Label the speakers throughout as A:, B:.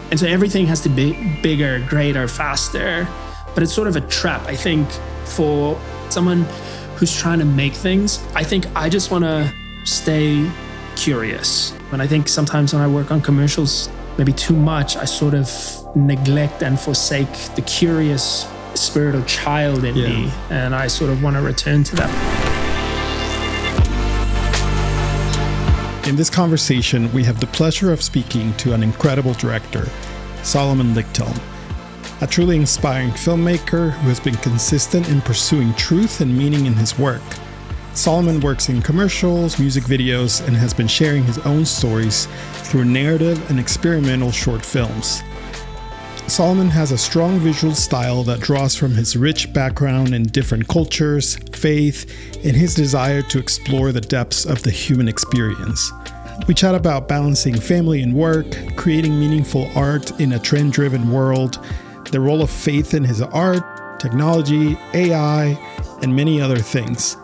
A: And so everything has to be bigger, greater, faster. But it's sort of a trap, I think, for someone who's trying to make things. I think I just want to stay curious. And I think sometimes when I work on commercials, maybe too much, I sort of neglect and forsake the curious spirit of child in me. And I sort of want to return to that.
B: In this conversation, we have the pleasure of speaking to an incredible director, Salomon Ligthelm, a truly inspiring filmmaker who has been consistent in pursuing truth and meaning in his work. Salomon works in commercials, music videos, and has been sharing his own stories through narrative and experimental short films. Salomon has a strong visual style that draws from his rich background in different cultures, faith, and his desire to explore the depths of the human experience. We chat about balancing family and work, creating meaningful art in a trend-driven world, the role of faith in his art, technology, AI, and many other things.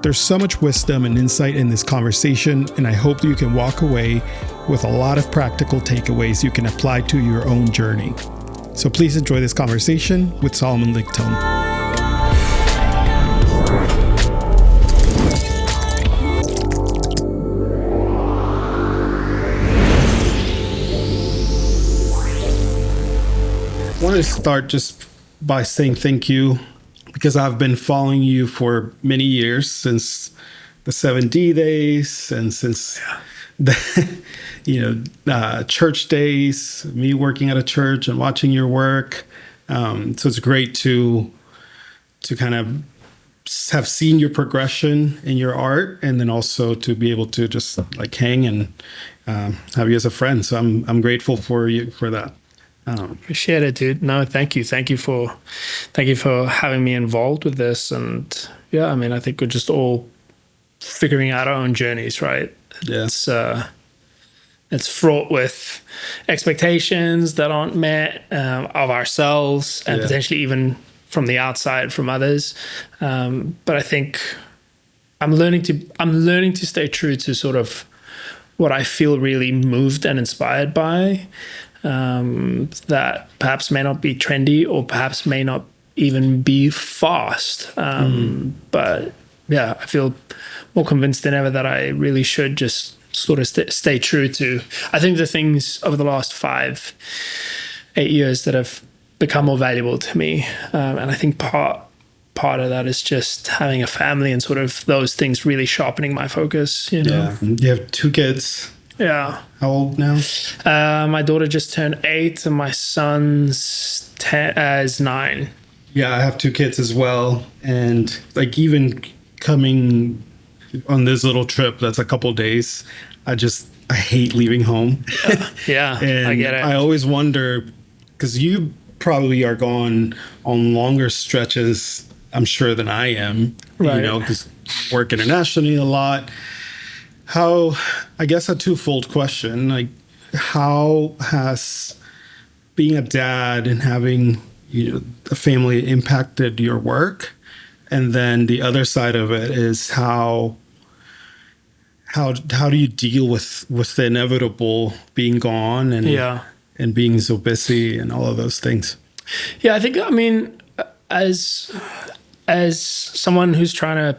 B: There's so much wisdom and insight in this conversation, and I hope you can walk away with a lot of practical takeaways you can apply to your own journey. So please enjoy this conversation with Salomon Ligthelm. I want to start just by saying thank you, because I've been following you for many years, since the 7D days and since the church days, me working at a church and watching your work. So it's great to kind of have seen your progression in your art, and then also to be able to just like hang and have you as a friend. So I'm grateful for you for that.
A: Appreciate it, dude. No, thank you. Thank you for having me involved with this. And yeah, I mean, I think we're just all figuring out our own journeys, right?
B: Yeah.
A: It's fraught with expectations that aren't met of ourselves and potentially even from the outside, from others. But I think I'm learning to stay true to sort of what I feel really moved and inspired by. That perhaps may not be trendy, or perhaps may not even be fast. But yeah, I feel more convinced than ever that I really should just sort of stay true to, I think, the things over the last 5-8 years that have become more valuable to me. And I think part of that is just having a family and sort of those things really sharpening my focus.
B: Yeah. You have 2 kids.
A: Yeah.
B: How old now?
A: My daughter just turned 8 and my son's is 9.
B: Yeah, I have 2 kids as well. And like, even coming on this little trip that's a couple days, I hate leaving home.
A: Yeah,
B: and
A: I get it.
B: I always wonder, because you probably are gone on longer stretches, I'm sure, than I am.
A: Right.
B: Because work internationally a lot. I guess a twofold question, like, how has being a dad and having, a family impacted your work? And then the other side of it is how do you deal with the inevitable being gone and being so busy and all of those things?
A: Yeah, I think, I mean, as someone who's trying to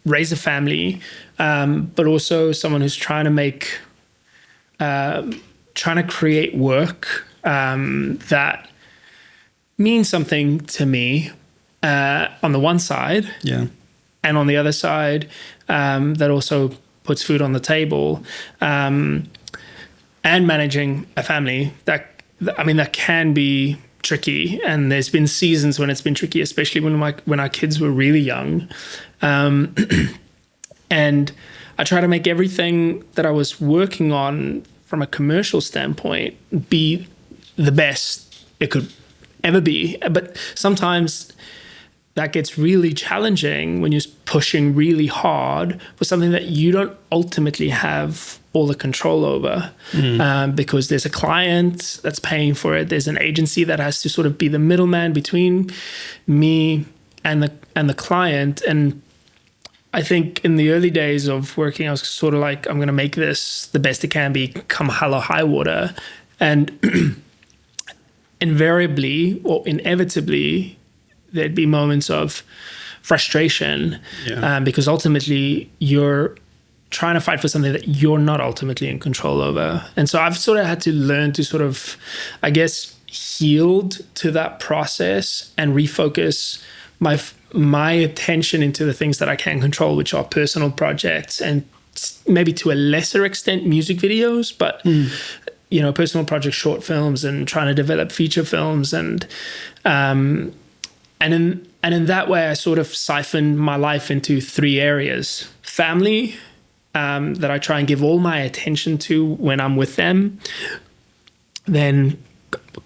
A: raise a family, but also someone who's trying to create work that means something to me on the one side, and on the other side, that also puts food on the table, and managing a family that can be tricky. And there's been seasons when it's been tricky, especially when our kids were really young. And I try to make everything that I was working on from a commercial standpoint be the best it could ever be. But sometimes that gets really challenging when you're pushing really hard for something that you don't ultimately have all the control over, because there's a client that's paying for it. There's an agency that has to sort of be the middleman between me and the client. And I think in the early days of working, I was sort of like, I'm going to make this the best it can be, come hell or high water. And invariably or inevitably there'd be moments of frustration, because ultimately you're trying to fight for something that you're not ultimately in control over. And so I've sort of had to learn to sort of, I guess, yield to that process and refocus my attention into the things that I can control, which are personal projects and maybe to a lesser extent music videos, but personal projects, short films, and trying to develop feature films, and in that way I sort of siphoned my life into 3 areas: family, that I try and give all my attention to when I'm with them, then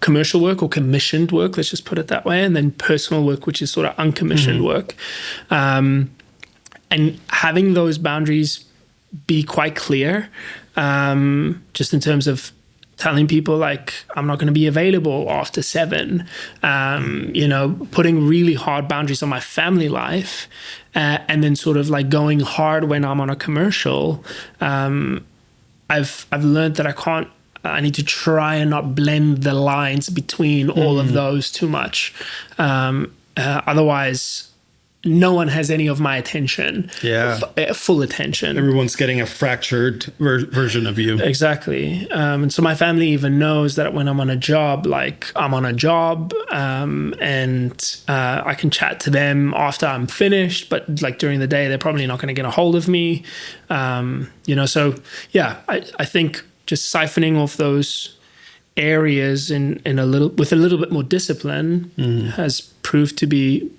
A: commercial work or commissioned work, let's just put it that way, and then personal work, which is sort of uncommissioned work. And having those boundaries be quite clear, just in terms of telling people, like, I'm not going to be available after 7, putting really hard boundaries on my family life, and then sort of like going hard when I'm on a commercial. I've learned that I need to try and not blend the lines between all of those too much. Otherwise, no one has any of my attention, full attention.
B: Everyone's getting a fractured version of you.
A: Exactly. And so my family even knows that when I'm on a job, like I'm on a job, and I can chat to them after I'm finished, but like during the day, they're probably not going to get a hold of me. So yeah, I think just siphoning off those areas with a little bit more discipline has proved to be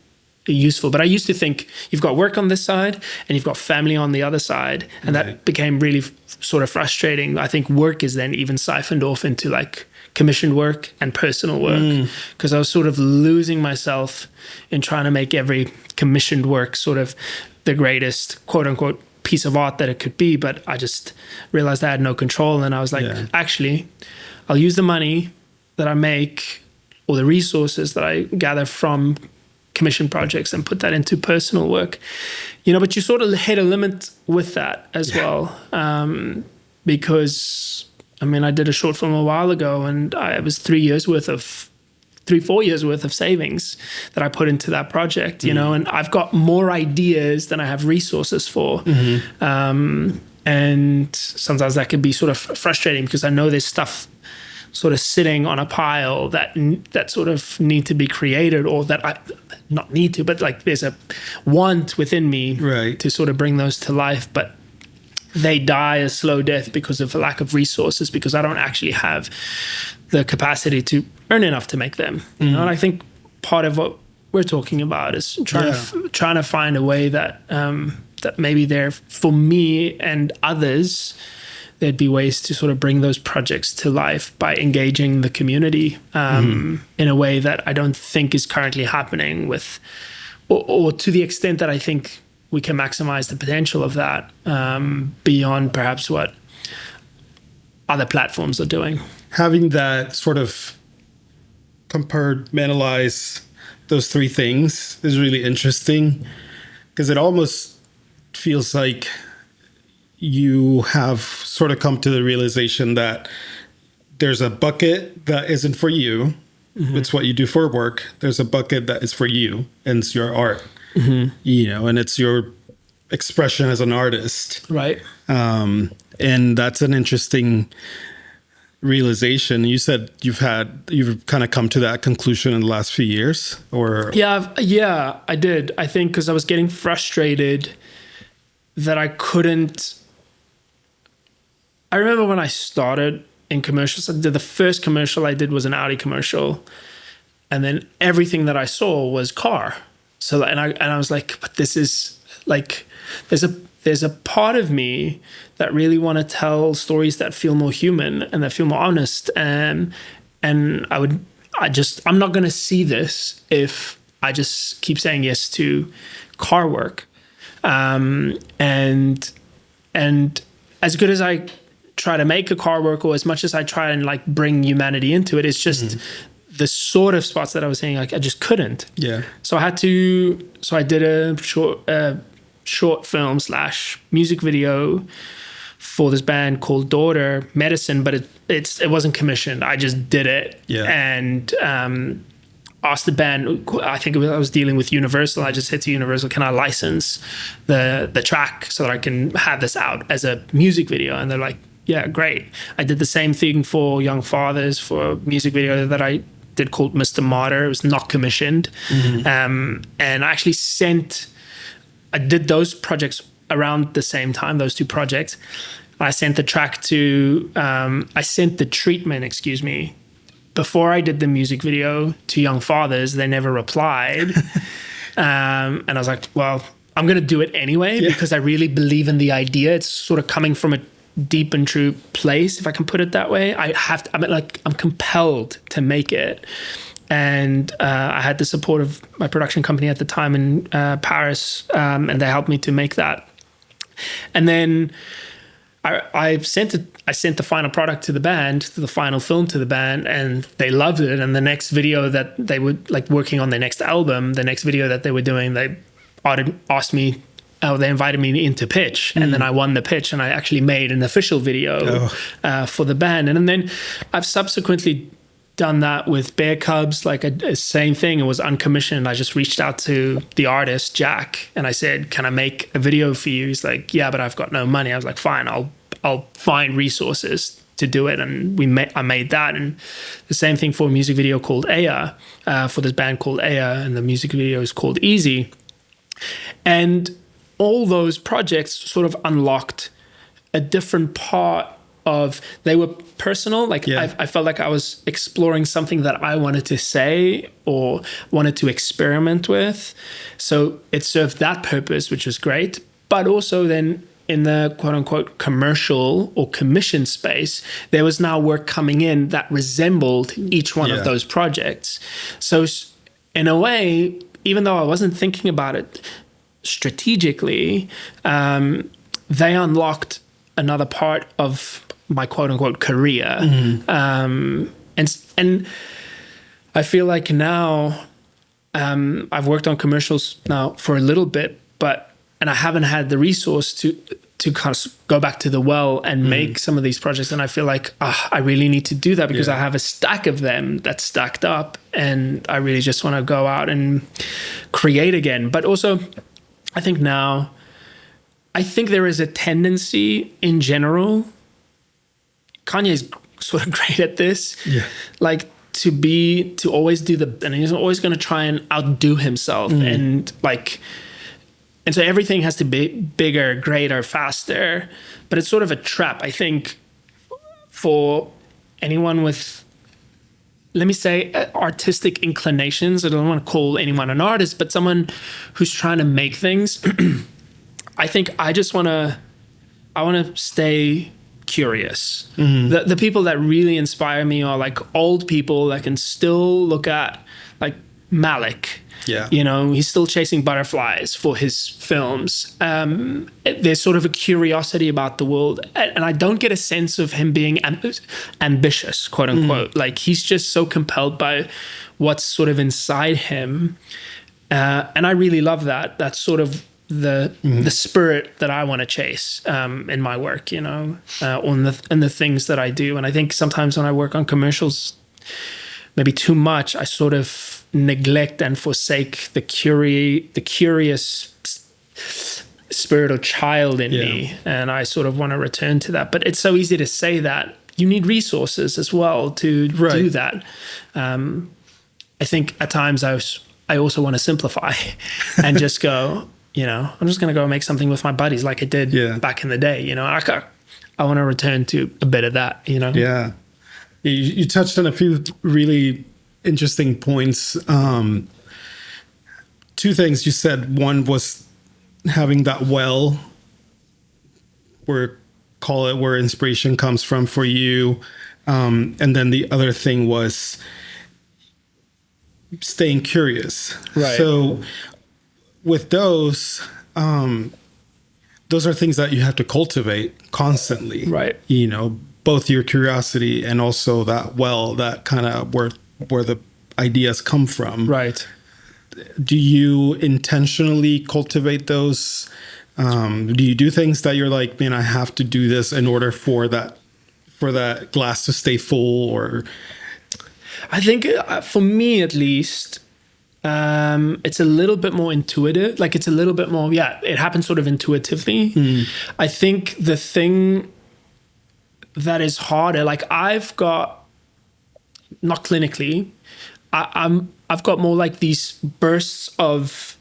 A: useful. But I used to think you've got work on this side and you've got family on the other side, and that became really sort of frustrating. I think work is then even siphoned off into like commissioned work and personal work, because I was sort of losing myself in trying to make every commissioned work sort of the greatest quote unquote piece of art that it could be. But I just realized I had no control, and I was like, actually, I'll use the money that I make or the resources that I gather from commission projects and put that into personal work, but you sort of hit a limit with that as well. Because I did a short film a while ago, and it was 4 years worth of savings that I put into that project, and I've got more ideas than I have resources for. And sometimes that can be sort of frustrating, because I know there's stuff sort of sitting on a pile that sort of need to be created, or that I not need to, but like there's a want within me to sort of bring those to life, but they die a slow death because of a lack of resources, because I don't actually have the capacity to earn enough to make them. And I think part of what we're talking about is trying to find a way that that maybe there for me and others, there'd be ways to sort of bring those projects to life by engaging the community in a way that I don't think is currently happening with, or to the extent that I think we can maximize the potential of that beyond perhaps what other platforms are doing.
B: Having that sort of compartmentalize those 3 things is really interesting, because it almost feels like you have sort of come to the realization that there's a bucket that isn't for you. It's what you do for work. There's a bucket that is for you, and it's your art, and it's your expression as an artist.
A: Right.
B: And that's an interesting realization. You said you've kind of come to that conclusion in the last few years, or?
A: Yeah, I did. I think because I was getting frustrated that I couldn't. I remember when I started in commercials, the first commercial I did was an Audi commercial, and then everything that I saw was car. So, and I was like, but this is like, there's a part of me that really want to tell stories that feel more human and that feel more honest. And I'm not going to see this if I just keep saying yes to car work. And as good as I try to make a car work, or as much as I try and like bring humanity into it, it's just the sort of spots that I was saying, like I just couldn't. Yeah. So I did a short film / music video for this band called Daughter Medicine, but it wasn't commissioned. I just did it.
B: Yeah.
A: And asked the band, I think I was dealing with Universal. I just said to Universal, can I license the track so that I can have this out as a music video? And they're like, yeah, great. I did the same thing for Young Fathers for a music video that I did called Mr. Martyr. It was not commissioned. And I actually I did those projects around the same time, those two projects. I sent the treatment, before I did the music video to Young Fathers. They never replied. And I was like, well, I'm going to do it anyway because I really believe in the idea. It's sort of coming from a deep and true place, if I can put it that way. I'm compelled to make it. And I had the support of my production company at the time in Paris, and they helped me to make that. And then I sent the final product to the band, to the final film to the band, and they loved it. And the next video that they were working on their next album, the next video that they were doing, they asked me, they invited me in to pitch. And then I won the pitch, and I actually made an official video for the band. And then I've subsequently done that with Bear Cubs, a same thing. It was uncommissioned. I just reached out to the artist, Jack, and I said, can I make a video for you? He's like, yeah, but I've got no money. I was like, fine, I'll find resources to do it. And I made that. And the same thing for a music video called Aya, for this band called Aya, and the music video is called Easy. And all those projects sort of unlocked a different part of, they were personal. I felt like I was exploring something that I wanted to say or wanted to experiment with. So it served that purpose, which was great. But also then in the quote unquote commercial or commission space, there was now work coming in that resembled each one of those projects. So in a way, even though I wasn't thinking about it strategically, they unlocked another part of my quote unquote career. And I feel like now I've worked on commercials now for a little bit, and I haven't had the resource to kind of go back to the well and make some of these projects. And I feel like I really need to do that because I have a stack of them that's stacked up, and I really just want to go out and create again. But also, I think now, there is a tendency in general, Kanye's sort of great at this, to always do and he's always going to try and outdo himself. And so everything has to be bigger, greater, faster, but it's sort of a trap, I think, for anyone with, let me say, artistic inclinations. I don't want to call anyone an artist, but someone who's trying to make things. I think I want to stay curious. The people that really inspire me are old people that can still look at Malik. He's still chasing butterflies for his films. There's sort of a curiosity about the world, and I don't get a sense of him being ambitious, quote unquote. He's just so compelled by what's sort of inside him, and I really love that. That's sort of the spirit that I want to chase in my work, and the things that I do. And I think sometimes when I work on commercials, maybe too much, I sort of neglect and forsake the curious spirit or child in me, and I sort of want to return to that. But it's so easy to say that. You need resources as well to do that. I think at times I also want to simplify and just go, I'm just going to go make something with my buddies like I did back in the day. I want to return to a bit of that.
B: Yeah. You touched on a few really interesting points. Two things you said. One was having that well, where inspiration comes from for you. And then the other thing was staying curious.
A: Right.
B: So with those are things that you have to cultivate constantly.
A: Right.
B: Both your curiosity and also that well, that kind of where the ideas come from.
A: Right.
B: Do you intentionally cultivate those Do you do things that you're like, man, I have to do this in order for that glass to stay full? Or
A: I think for me at least, it's a little bit more intuitive. Like it's a little bit more, it happens sort of intuitively. I think the thing that is harder, like I've got, not clinically, I've got more like these bursts of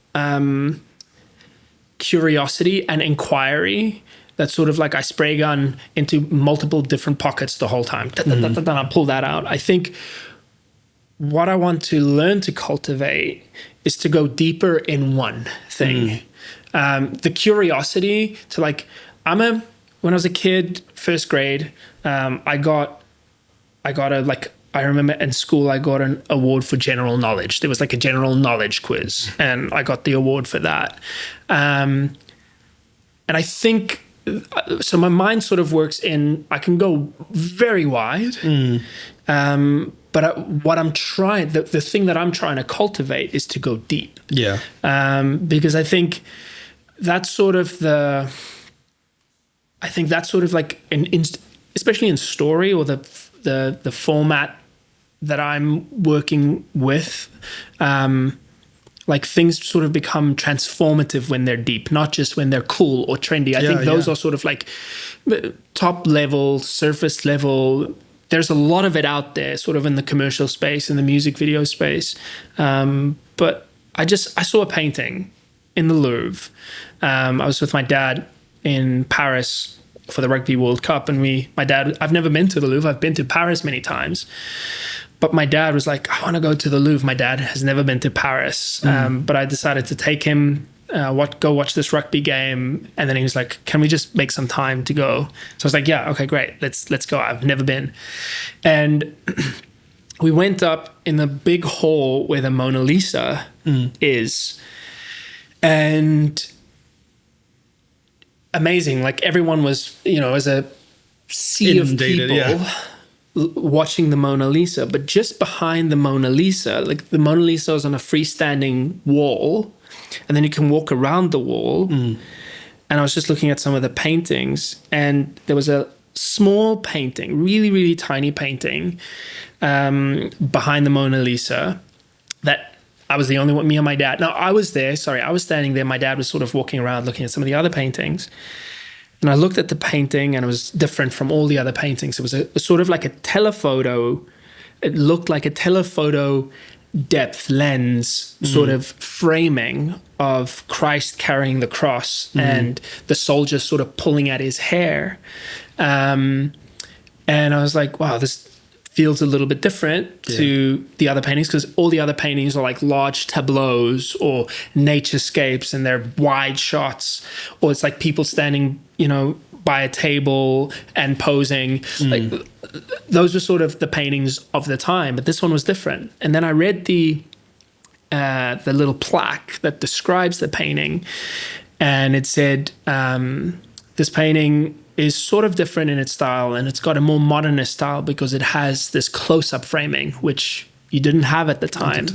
A: curiosity and inquiry that sort of like I spray gun into multiple different pockets the whole time. Then I pull that out. I think what I want to learn to cultivate is to go deeper in one thing. The curiosity to like, when I was a kid, first grade, I remember in school, I got an award for general knowledge. There was like a general knowledge quiz and I got the award for that. And I think, so my mind sort of works in, I can go very wide. But what I'm trying, the thing that I'm trying to cultivate is to go deep.
B: Yeah.
A: Because I think that's sort of like, especially in story or the format that I'm working with, like things sort of become transformative when they're deep, not just when they're cool or trendy. I think those are sort of like top level, surface level. There's a lot of it out there, sort of in the commercial space, in the music video space. But I saw a painting in the Louvre. I was with my dad in Paris for the Rugby World Cup, and I've never been to the Louvre. I've been to Paris many times. But my dad was like, I want to go to the Louvre. My dad has never been to Paris. But I decided to take him, go watch this rugby game. And then he was like, can we just make some time to go? So I was like, yeah, okay, great. Let's go. I've never been. And we went up in the big hall where the Mona Lisa is. And amazing. Like everyone was, as a sea inundated, of people watching the Mona Lisa. But just behind the Mona Lisa, like the Mona Lisa is on a freestanding wall, and then you can walk around the wall. And I was just looking at some of the paintings, and there was a small painting, really, really tiny painting behind the Mona Lisa that I was the only one, me and my dad. Now, I was standing there. My dad was sort of walking around looking at some of the other paintings. And I looked at the painting, and it was different from all the other paintings. It was a sort of like a telephoto. It looked like a telephoto depth lens sort of framing of Christ carrying the cross and the soldier sort of pulling at his hair. And I was like, wow, this feels a little bit different to the other paintings, because all the other paintings are like large tableaus or naturescapes, and they're wide shots, or it's like people standing, by a table and posing. Like those were sort of the paintings of the time, but this one was different. And then I read the little plaque that describes the painting, and it said, this painting is sort of different in its style, and it's got a more modernist style because it has this close-up framing, which you didn't have at the time.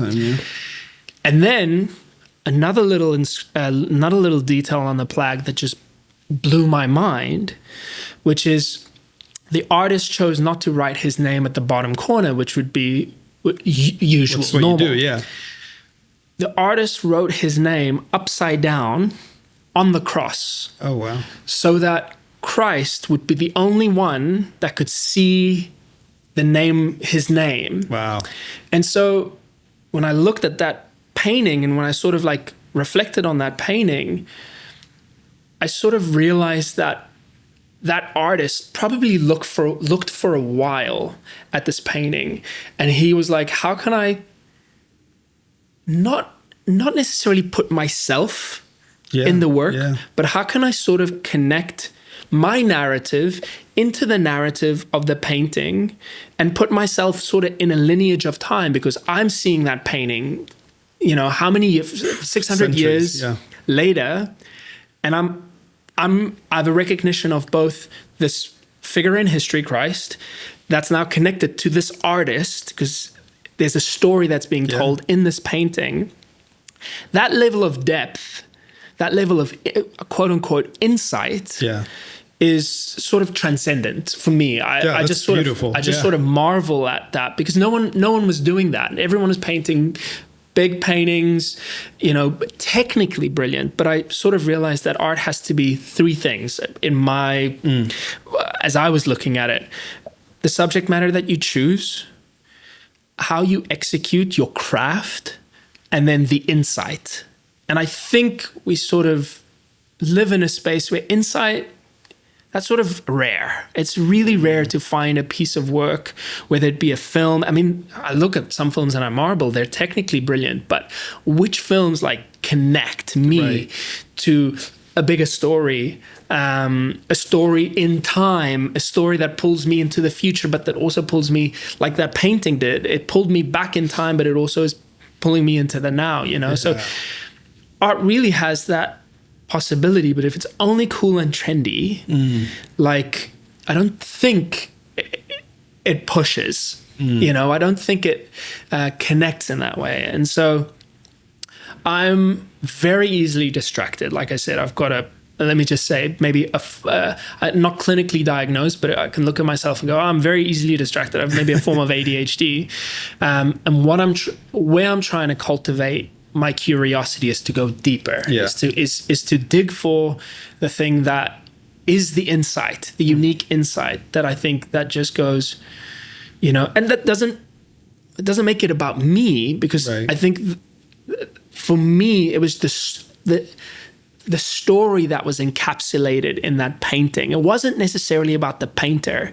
A: And then another little detail on the plaque that just blew my mind, which is the artist chose not to write his name at the bottom corner, which would be usual.
B: That's what
A: normal.
B: you do, yeah.
A: The artist wrote his name upside down on the cross.
B: Oh, wow.
A: So that Christ would be the only one that could see his name.
B: Wow.
A: And so when I looked at that painting, and when I sort of like reflected on that painting, I sort of realized that artist probably looked for a while at this painting, and he was like, how can I not necessarily put myself in the work, but how can I sort of connect my narrative into the narrative of the painting and put myself sort of in a lineage of time, because I'm seeing that painting, how many 600 years later, and I have a recognition of both this figure in history, Christ, that's now connected to this artist, because there's a story that's being told in this painting. That level of depth that level of quote unquote insight is sort of transcendent for me. I just sort of marvel at that, because no one was doing that. Everyone was painting big paintings, technically brilliant. But I sort of realized that art has to be three things in my, as I was looking at it: the subject matter that you choose, how you execute your craft, and then the insight. And I think we sort of live in a space where insight, that's sort of rare. It's really rare to find a piece of work, whether it be a film. I mean, I look at some films and I marvel, they're technically brilliant, but which films connect me to a bigger story, a story in time, a story that pulls me into the future, but that also pulls me, like that painting did. It pulled me back in time, but it also is pulling me into the now, So art really has that possibility, but if it's only cool and trendy, I don't think it pushes, I don't think it connects in that way. And so I'm very easily distracted. Like I said, I've got let me just say, maybe not clinically diagnosed, but I can look at myself and go, I'm very easily distracted. I have maybe a form of ADHD. And where I'm trying to cultivate my curiosity is to go deeper, is to dig for the thing that is the insight, the unique insight that I think that just goes, and that doesn't make it about me, because I think for me, it was the story that was encapsulated in that painting. It wasn't necessarily about the painter,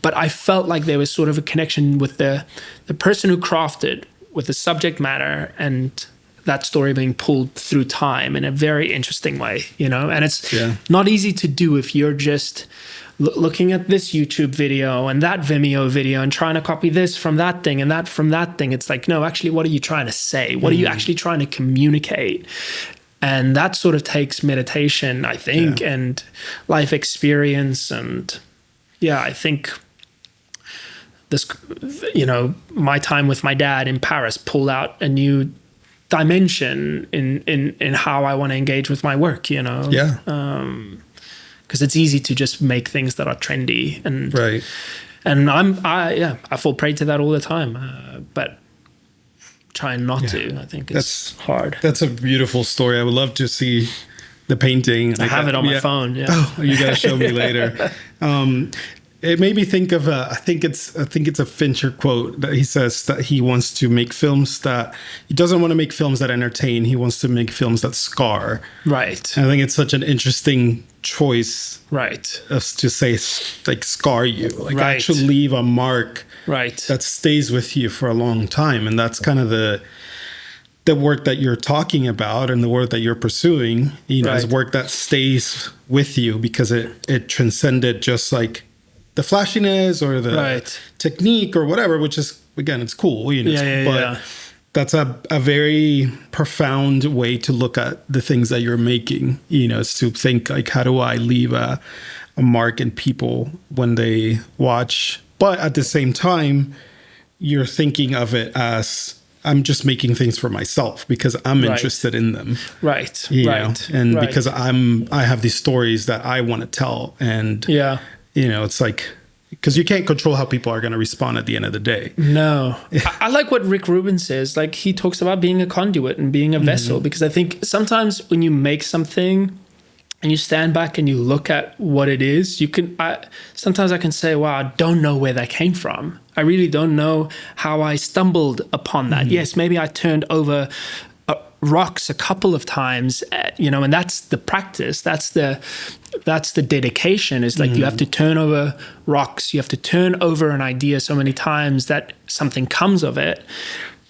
A: but I felt like there was sort of a connection with the person who crafted, with the subject matter, and that story being pulled through time in a very interesting way, and it's not easy to do if you're just looking at this YouTube video and that Vimeo video and trying to copy this from that thing and that from that thing. It's like, no, actually, what are you trying to say? What are you actually trying to communicate? And that sort of takes meditation, I think, and life experience. And I think this, my time with my dad in Paris pulled out a new dimension in how I want to engage with my work, because it's easy to just make things that are trendy, and I fall prey to that all the time, but trying not to. I think it's hard.
B: That's a beautiful story. I would love to see the painting.
A: I have it on my phone.
B: Oh, you gotta show me later. It made me think of I think it's a Fincher quote that he says that he wants to make films that he doesn't want to make films that entertain. He wants to make films that scar.
A: Right.
B: And I think it's such an interesting choice.
A: Right.
B: To say scar you, actually leave a mark.
A: Right.
B: That stays with you for a long time, and that's kind of the work that you're talking about and the work that you're pursuing. Is work that stays with you because it transcended just like the flashiness or the technique or whatever, which is, again, it's cool, but that's a very profound way to look at the things that you're making, is to think how do I leave a mark in people when they watch, but at the same time, you're thinking of it as I'm just making things for myself because I'm interested in them. Right. Because I have these stories that I want to tell, and it's like, because you can't control how people are going to respond at the end of the day.
A: No. I like what Rick Rubin says. He talks about being a conduit and being a vessel, because I think sometimes when you make something and you stand back and you look at what it is, sometimes I can say, wow, I don't know where that came from. I really don't know how I stumbled upon that. Yes, maybe I turned over rocks a couple of times, and that's the practice. That's the dedication, is you have to turn over rocks. You have to turn over an idea so many times that something comes of it.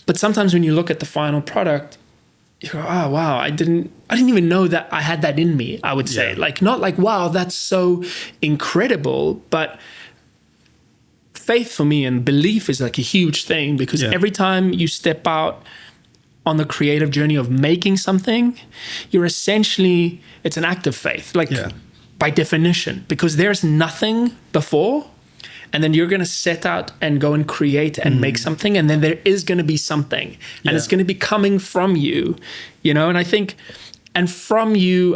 A: But sometimes when you look at the final product, you go, oh, wow, I didn't even know that I had that in me, I would say. Not wow, that's so incredible, but faith for me and belief is a huge thing, because every time you step out on the creative journey of making something, it's an act of faith, by definition, because there's nothing before, and then you're going to set out and go and create and make something, and then there is going to be something, and it's going to be coming from you, and I think and from you,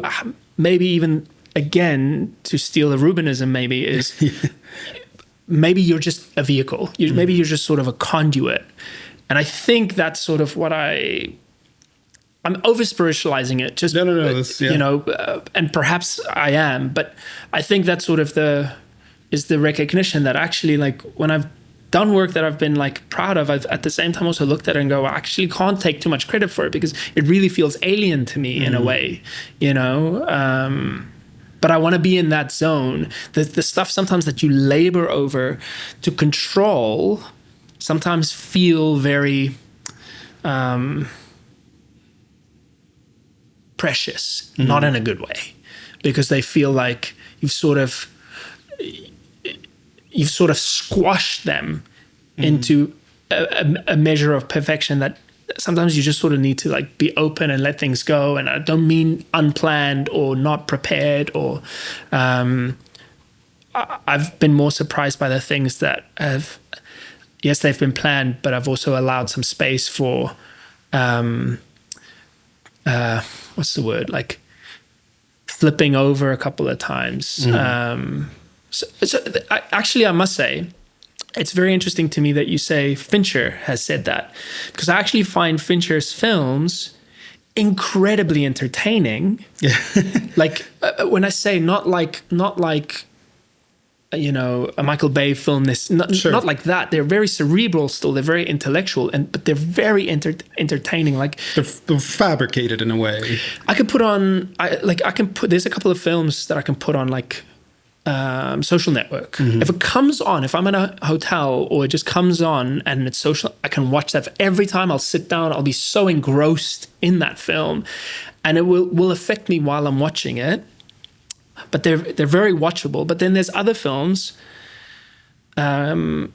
A: maybe even again, to steal the Rubenism, maybe is maybe you're just a vehicle. Maybe you're just sort of a conduit. And I think that's sort of what I'm over spiritualizing it. Just you know, and perhaps I am, but I think that's sort of the recognition that actually, like, when I've done work that I've been like proud of, I've at the same time also looked at it and go, I actually can't take too much credit for it because it really feels alien to me in a way, you know. But I want to be in that zone. The stuff sometimes that you labor over to control sometimes feel very precious, not in a good way, because they feel like you've sort of squashed them into a measure of perfection that sometimes you just sort of need to like be open and let things go. And I don't mean unplanned or not prepared, or I've been more surprised by the things that have, yes, they've been planned, but I've also allowed some space for what's the word, like flipping over a couple of times. Actually, I must say, it's very interesting to me that you say Fincher has said that, because I actually find Fincher's films incredibly entertaining. Yeah. Like when I say not like you know, a Michael Bay film, not like that. They're very cerebral still. They're very intellectual, but they're very entertaining. Like
B: they're fabricated in a way.
A: I could put on, there's a couple of films that I can put on, like Social Network. If it comes on, if I'm in a hotel or it just comes on and it's social, I can watch that. Every time I'll sit down, I'll be so engrossed in that film, and it will affect me while I'm watching it. But they're very watchable. But then there's other films that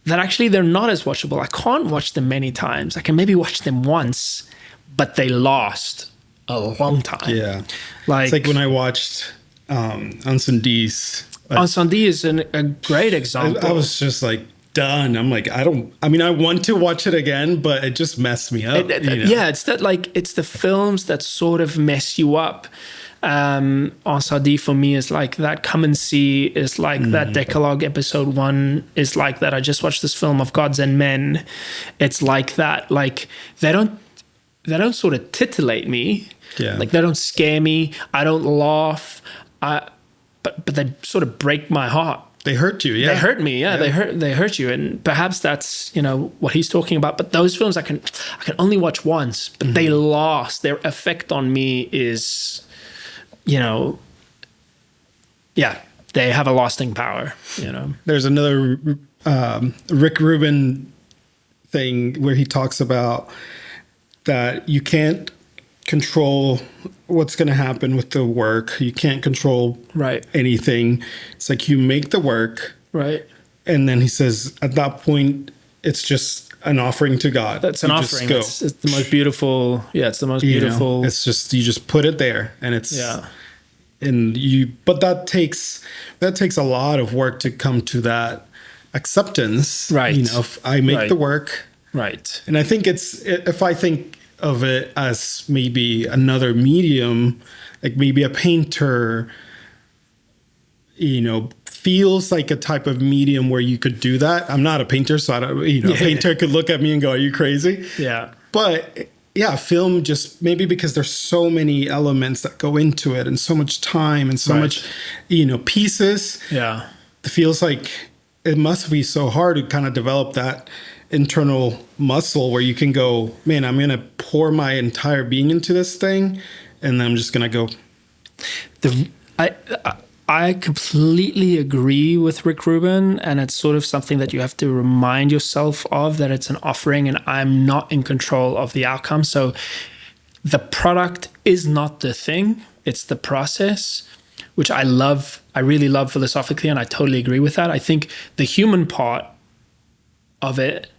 A: actually they're not as watchable. I can't watch them many times. I can maybe watch them once, but they last a long time. Yeah,
B: it's like when I watched Incendie.
A: Incendie is a great example.
B: I was just like done. I'm like, I want to watch it again, but it just messed me up.
A: Yeah, it's that, like, it's the films that sort of mess you up. Incendie for me is like that. Come and See is like that. Decalogue Episode 1 is like that. I just watched this film of Gods and Men. It's like that. Like they don't sort of titillate me. Yeah. Like they don't scare me. I don't laugh. But they sort of break my heart.
B: They hurt you, yeah.
A: They hurt me, yeah. They hurt you, and perhaps that's, you know, what he's talking about. But those films I can only watch once, but they last. Their effect on me is, you know, yeah, they have a lasting power. You know,
B: there's another Rick Rubin thing where he talks about that you can't control what's going to happen with the work. You can't control anything. It's like you make the work, right? And then he says at that point, it's just an offering to God.
A: That's an offering. It's the most beautiful. Yeah, it's the most beautiful.
B: It's just, you just put it there, and it's but that takes a lot of work to come to that acceptance. Right. You know, if I make the work. Right. And I think if I think of it as maybe another medium, like maybe a painter, you know, feels like a type of medium where you could do that. I'm not a painter, so I don't, you know, a painter could look at me and go, "Are you crazy?" Yeah. But yeah, film, just maybe because there's so many elements that go into it and so much time and so much, you know, pieces. Yeah. It feels like it must be so hard to kind of develop that internal muscle where you can go, man, I'm going to pour my entire being into this thing, and then I'm just going to go.
A: I completely agree with Rick Rubin, and it's sort of something that you have to remind yourself of, that it's an offering and I'm not in control of the outcome. So the product is not the thing, it's the process, which I really love philosophically, and I totally agree with that. I think the human part of it,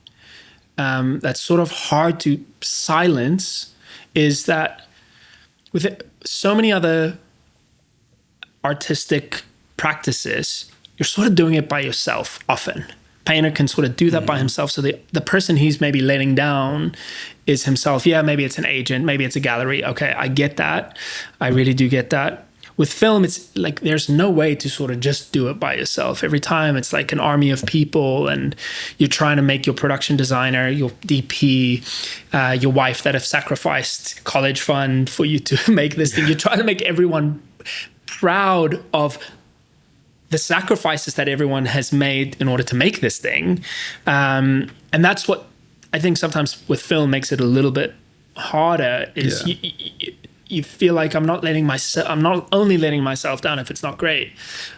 A: that's sort of hard to silence, is that with so many other artistic practices, you're sort of doing it by yourself often. painter can sort of do that by himself. So the person he's maybe letting down is himself. Yeah, maybe it's an agent, maybe it's a gallery. Okay, I get that. I really do get that. With film, it's like there's no way to sort of just do it by yourself. Every time it's like an army of people, and you're trying to make your production designer, your DP, your wife that have sacrificed college fund for you to make this thing. You're trying to make everyone proud of the sacrifices that everyone has made in order to make this thing. And that's what I think sometimes with film makes it a little bit harder is you feel like I'm not only letting myself down if it's not great,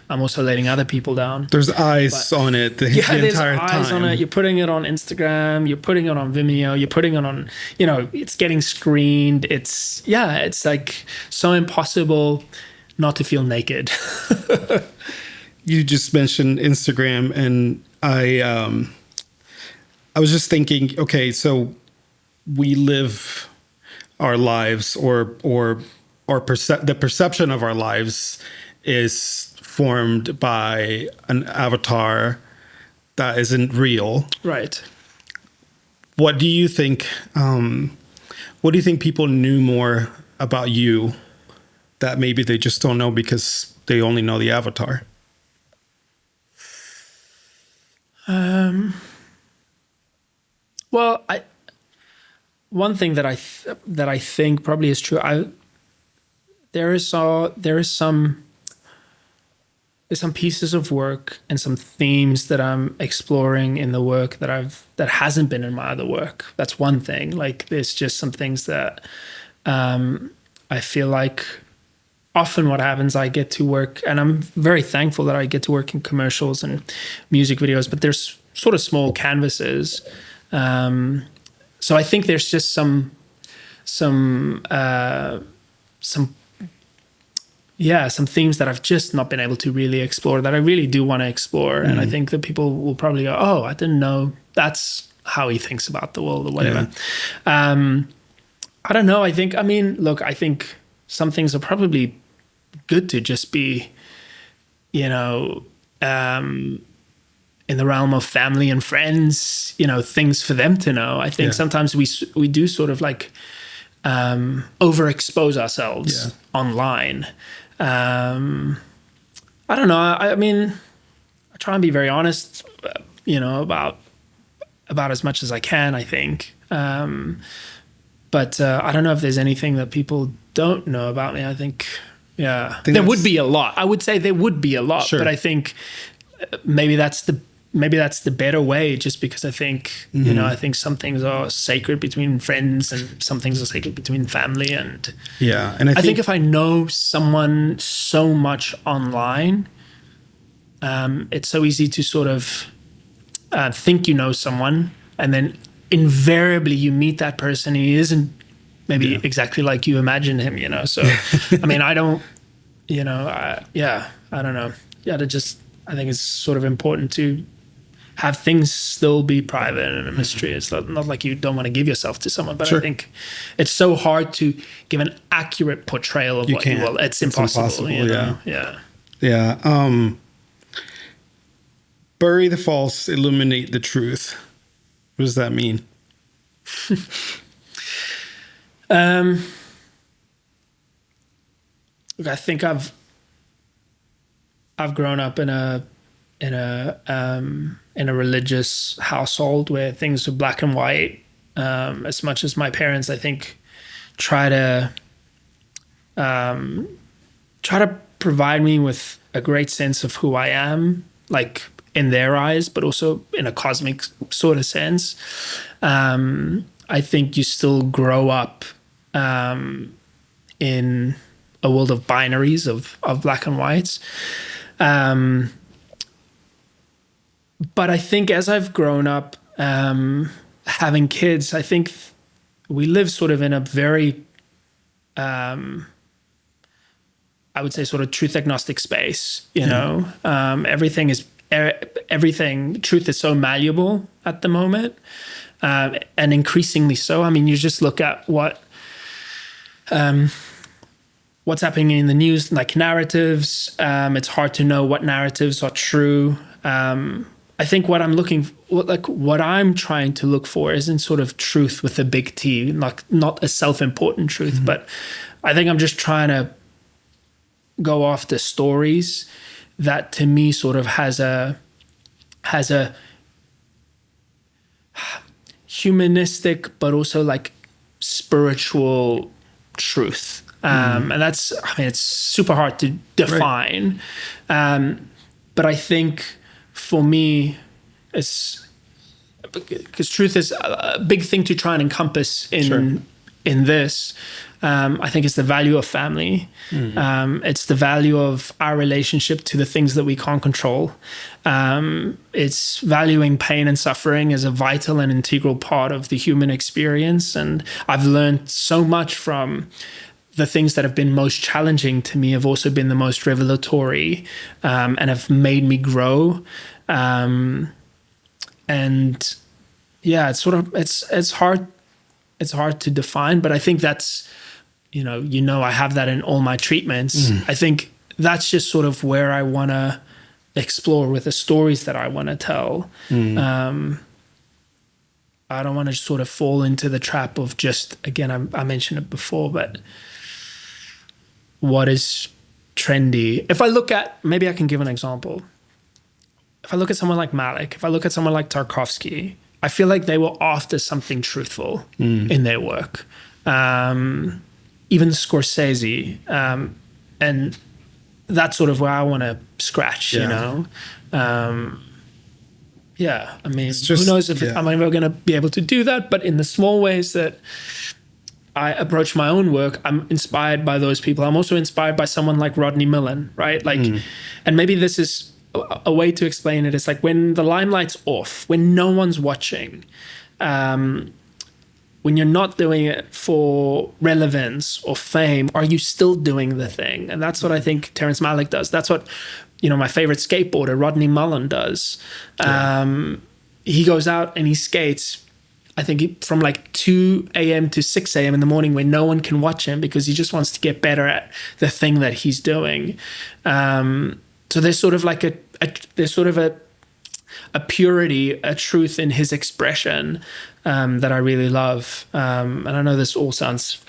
A: I'm also letting other people down.
B: There's eyes on it the entire time. There's eyes on it.
A: You're putting it on Instagram, you're putting it on Vimeo, you're putting it on, it's getting screened. It's like so impossible not to feel naked.
B: You just mentioned Instagram, and I was just thinking, okay, so we live our lives, or the perception of our lives is formed by an avatar that isn't real.
A: Right.
B: What do you think? What do you think people knew more about you that maybe they just don't know because they only know the avatar?
A: Well, one thing that I think probably is true. There's some pieces of work and some themes that I'm exploring in the work that hasn't been in my other work. That's one thing. Like there's just some things that I feel like often what happens, I get to work, and I'm very thankful that I get to work in commercials and music videos, but there's sort of small canvases. So I think there's just some themes that I've just not been able to really explore that I really do want to explore. And I think that people will probably go, oh, I didn't know that's how he thinks about the world or whatever. Yeah. I don't know. I think some things are probably good to just be, in the realm of family and friends, things for them to know. I think sometimes we do sort of like overexpose ourselves online. I don't know. I mean, I try and be very honest, about as much as I can, I think. But I don't know if there's anything that people don't know about me. I think there would be a lot. I would say there would be a lot, sure. But I think maybe that's the better way, just because I think, I think some things are sacred between friends and some things are sacred between family. And
B: and
A: I think if I know someone so much online, it's so easy to sort of think you know someone, and then invariably you meet that person and he isn't maybe exactly like you imagine him, So, I mean, I don't, I don't know. I think it's sort of important to have things still be private and a mystery. It's not like you don't want to give yourself to someone, but sure. I think it's so hard to give an accurate portrayal of what you will. It's impossible.
B: Yeah. Bury the false, illuminate the truth. What does that mean?
A: Look, I think I've grown up in a religious household where things are black and white. As much as my parents, I think, try to provide me with a great sense of who I am, like in their eyes, but also in a cosmic sort of sense. I think you still grow up in a world of binaries of black and whites. But I think as I've grown up, having kids, I think we live sort of in a very, I would say, sort of truth agnostic space. Truth is so malleable at the moment, and increasingly so. I mean, you just look at what's happening in the news, like narratives. It's hard to know what narratives are true. I think what I'm trying to look for isn't sort of truth with a big T, like not a self-important truth, but I think I'm just trying to go after stories that to me sort of has a humanistic but also like spiritual truth. And that's, I mean, it's super hard to define. Right. But I think for me, it's because truth is a big thing to try and encompass in this. I think it's the value of family. It's the value of our relationship to the things that we can't control. It's valuing pain and suffering as a vital and integral part of the human experience. And I've learned so much from the things that have been most challenging to me have also been the most revelatory, and have made me grow. And yeah, it's hard to define, but I think that's, I have that in all my treatments. I think that's just sort of where I want to explore with the stories that I want to tell. I don't want to sort of fall into the trap of just, again, I mentioned it before, but what is trendy? If I look at, maybe I can give an example. If I look at someone like Malick, if I look at someone like Tarkovsky, I feel like they were after something truthful in their work. Even Scorsese, and that's sort of where I want to scratch, Yeah, I mean, who knows if I'm ever going to be able to do that, but in the small ways that I approach my own work, I'm inspired by those people. I'm also inspired by someone like Rodney Mullen, right? Like, and maybe this is a way to explain it. It's like when the limelight's off, when no one's watching, when you're not doing it for relevance or fame, are you still doing the thing? And that's what I think Terrence Malick does. That's what, my favorite skateboarder, Rodney Mullen, does. He goes out and he skates, I think from like 2 a.m. to 6 a.m. in the morning when no one can watch him because he just wants to get better at the thing that he's doing. So there's sort of like a purity, a truth in his expression that I really love. And I know this all sounds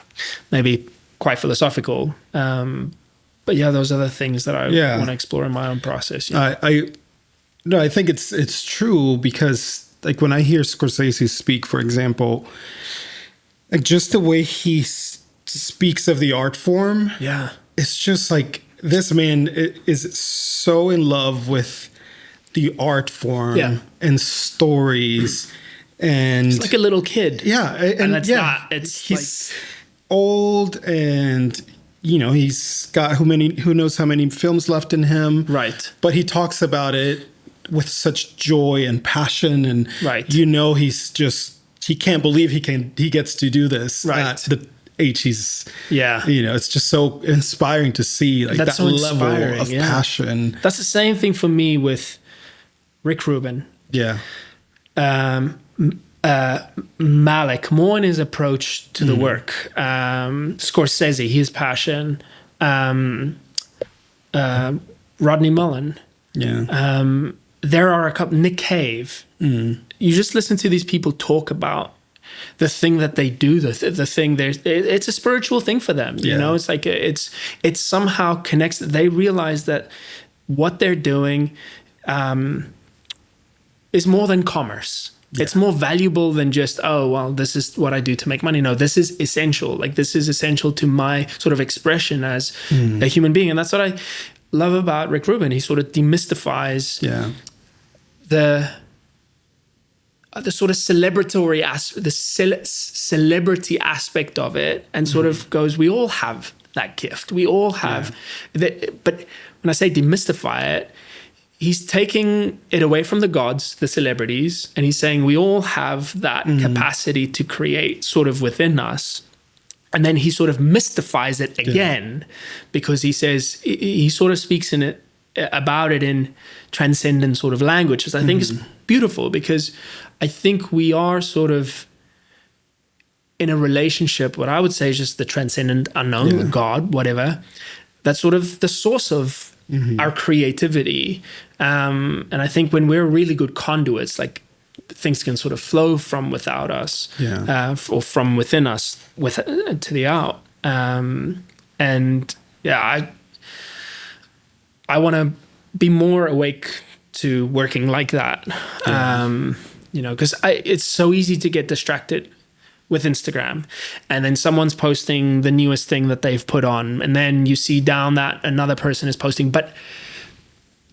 A: maybe quite philosophical, but yeah, those are the things that I want to explore in my own process. Yeah.
B: I think it's true because like when I hear Scorsese speak, for example, like just the way he speaks of the art form, it's just like this man is so in love with the art form and stories, and
A: it's like a little kid.
B: Yeah, and
A: that's not. He's
B: like old, and he's got who knows how many films left in him.
A: Right,
B: but he talks about it with such joy and passion, and he can't believe he gets to do this at the age he's it's just so inspiring to see like that level of passion.
A: That's the same thing for me with Rick Rubin. Malick, more in his approach to the work. Scorsese, his passion. Rodney Mullen. There are a couple, Nick Cave. You just listen to these people talk about the thing that they do, the thing it's a spiritual thing for them. It's like it's somehow connects. They realize that what they're doing is more than commerce. It's more valuable than just, this is what I do to make money. No, this is essential. Like this is essential to my sort of expression as a human being. And that's what I love about Rick Rubin. He sort of demystifies the sort of celebrity aspect of it, and sort of goes, we all have that gift. We all have that. But when I say demystify it, he's taking it away from the gods, the celebrities, and he's saying we all have that capacity to create sort of within us. And then he sort of mystifies it again, because he says, he sort of speaks about it in transcendent sort of language, which I think is beautiful, because I think we are sort of in a relationship, what I would say is just the transcendent unknown, God, whatever, that's sort of the source of our creativity. And I think when we're really good conduits, like things can sort of flow from without us, or from within us to the out. And yeah, I want to be more awake to working like that. You know, because it's so easy to get distracted with Instagram, and then someone's posting the newest thing that they've put on, and then you see down that another person is posting, but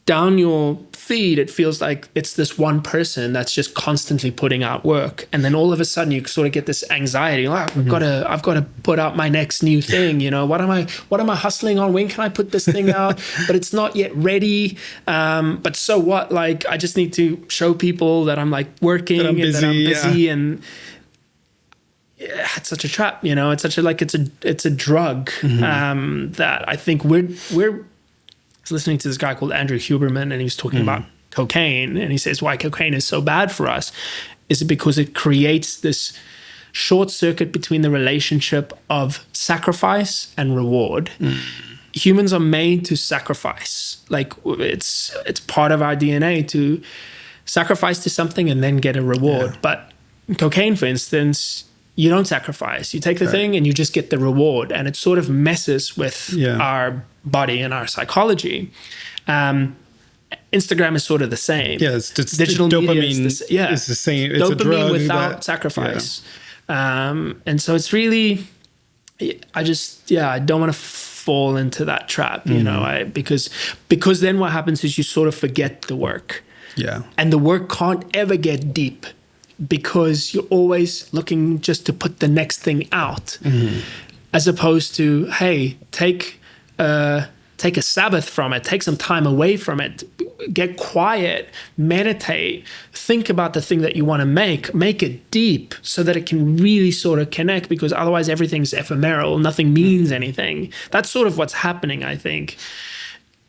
A: down your feed, it feels like it's this one person that's just constantly putting out work. And then all of a sudden you sort of get this anxiety, like, I've got to put out my next new thing. You know, what am I hustling on? When can I put this thing out? But it's not yet ready. But so what? Like, I just need to show people that I'm like working and that I'm busy. And yeah, it's such a trap, you know, it's such a, like, it's a drug, that I think we're listening to this guy called Andrew Huberman, and he was talking about cocaine, and he says why cocaine is so bad for us is because it creates this short circuit between the relationship of sacrifice and reward. Humans are made to sacrifice. Like, it's part of our DNA to sacrifice to something and then get a reward. But cocaine, for instance, you don't sacrifice. You take the thing and you just get the reward, and it sort of messes with our body and our psychology. Instagram is sort of the same.
C: Yeah, it's
A: digital
C: dopamine.
A: Media
C: It's the same. It's
A: dopamine
C: a drug
A: without sacrifice. And so it's really, I don't want to fall into that trap, you know, because then what happens is you sort of forget the work.
C: Yeah.
A: And the work can't ever get deep, because you're always looking just to put the next thing out, as opposed to, hey, take a Sabbath from it, take some time away from it, get quiet, meditate, think about the thing that you want to make it deep so that it can really sort of connect, because otherwise everything's ephemeral, nothing means anything. That's sort of what's happening, I think.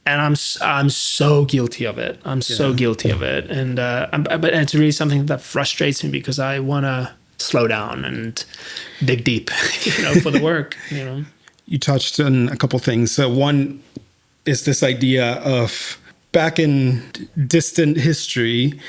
A: And I'm so guilty of it. So guilty of it. And but it's really something that frustrates me, because I want to slow down and dig deep, you know, for the work, you know.
C: You touched on a couple things. So one is this idea of, back in distant history,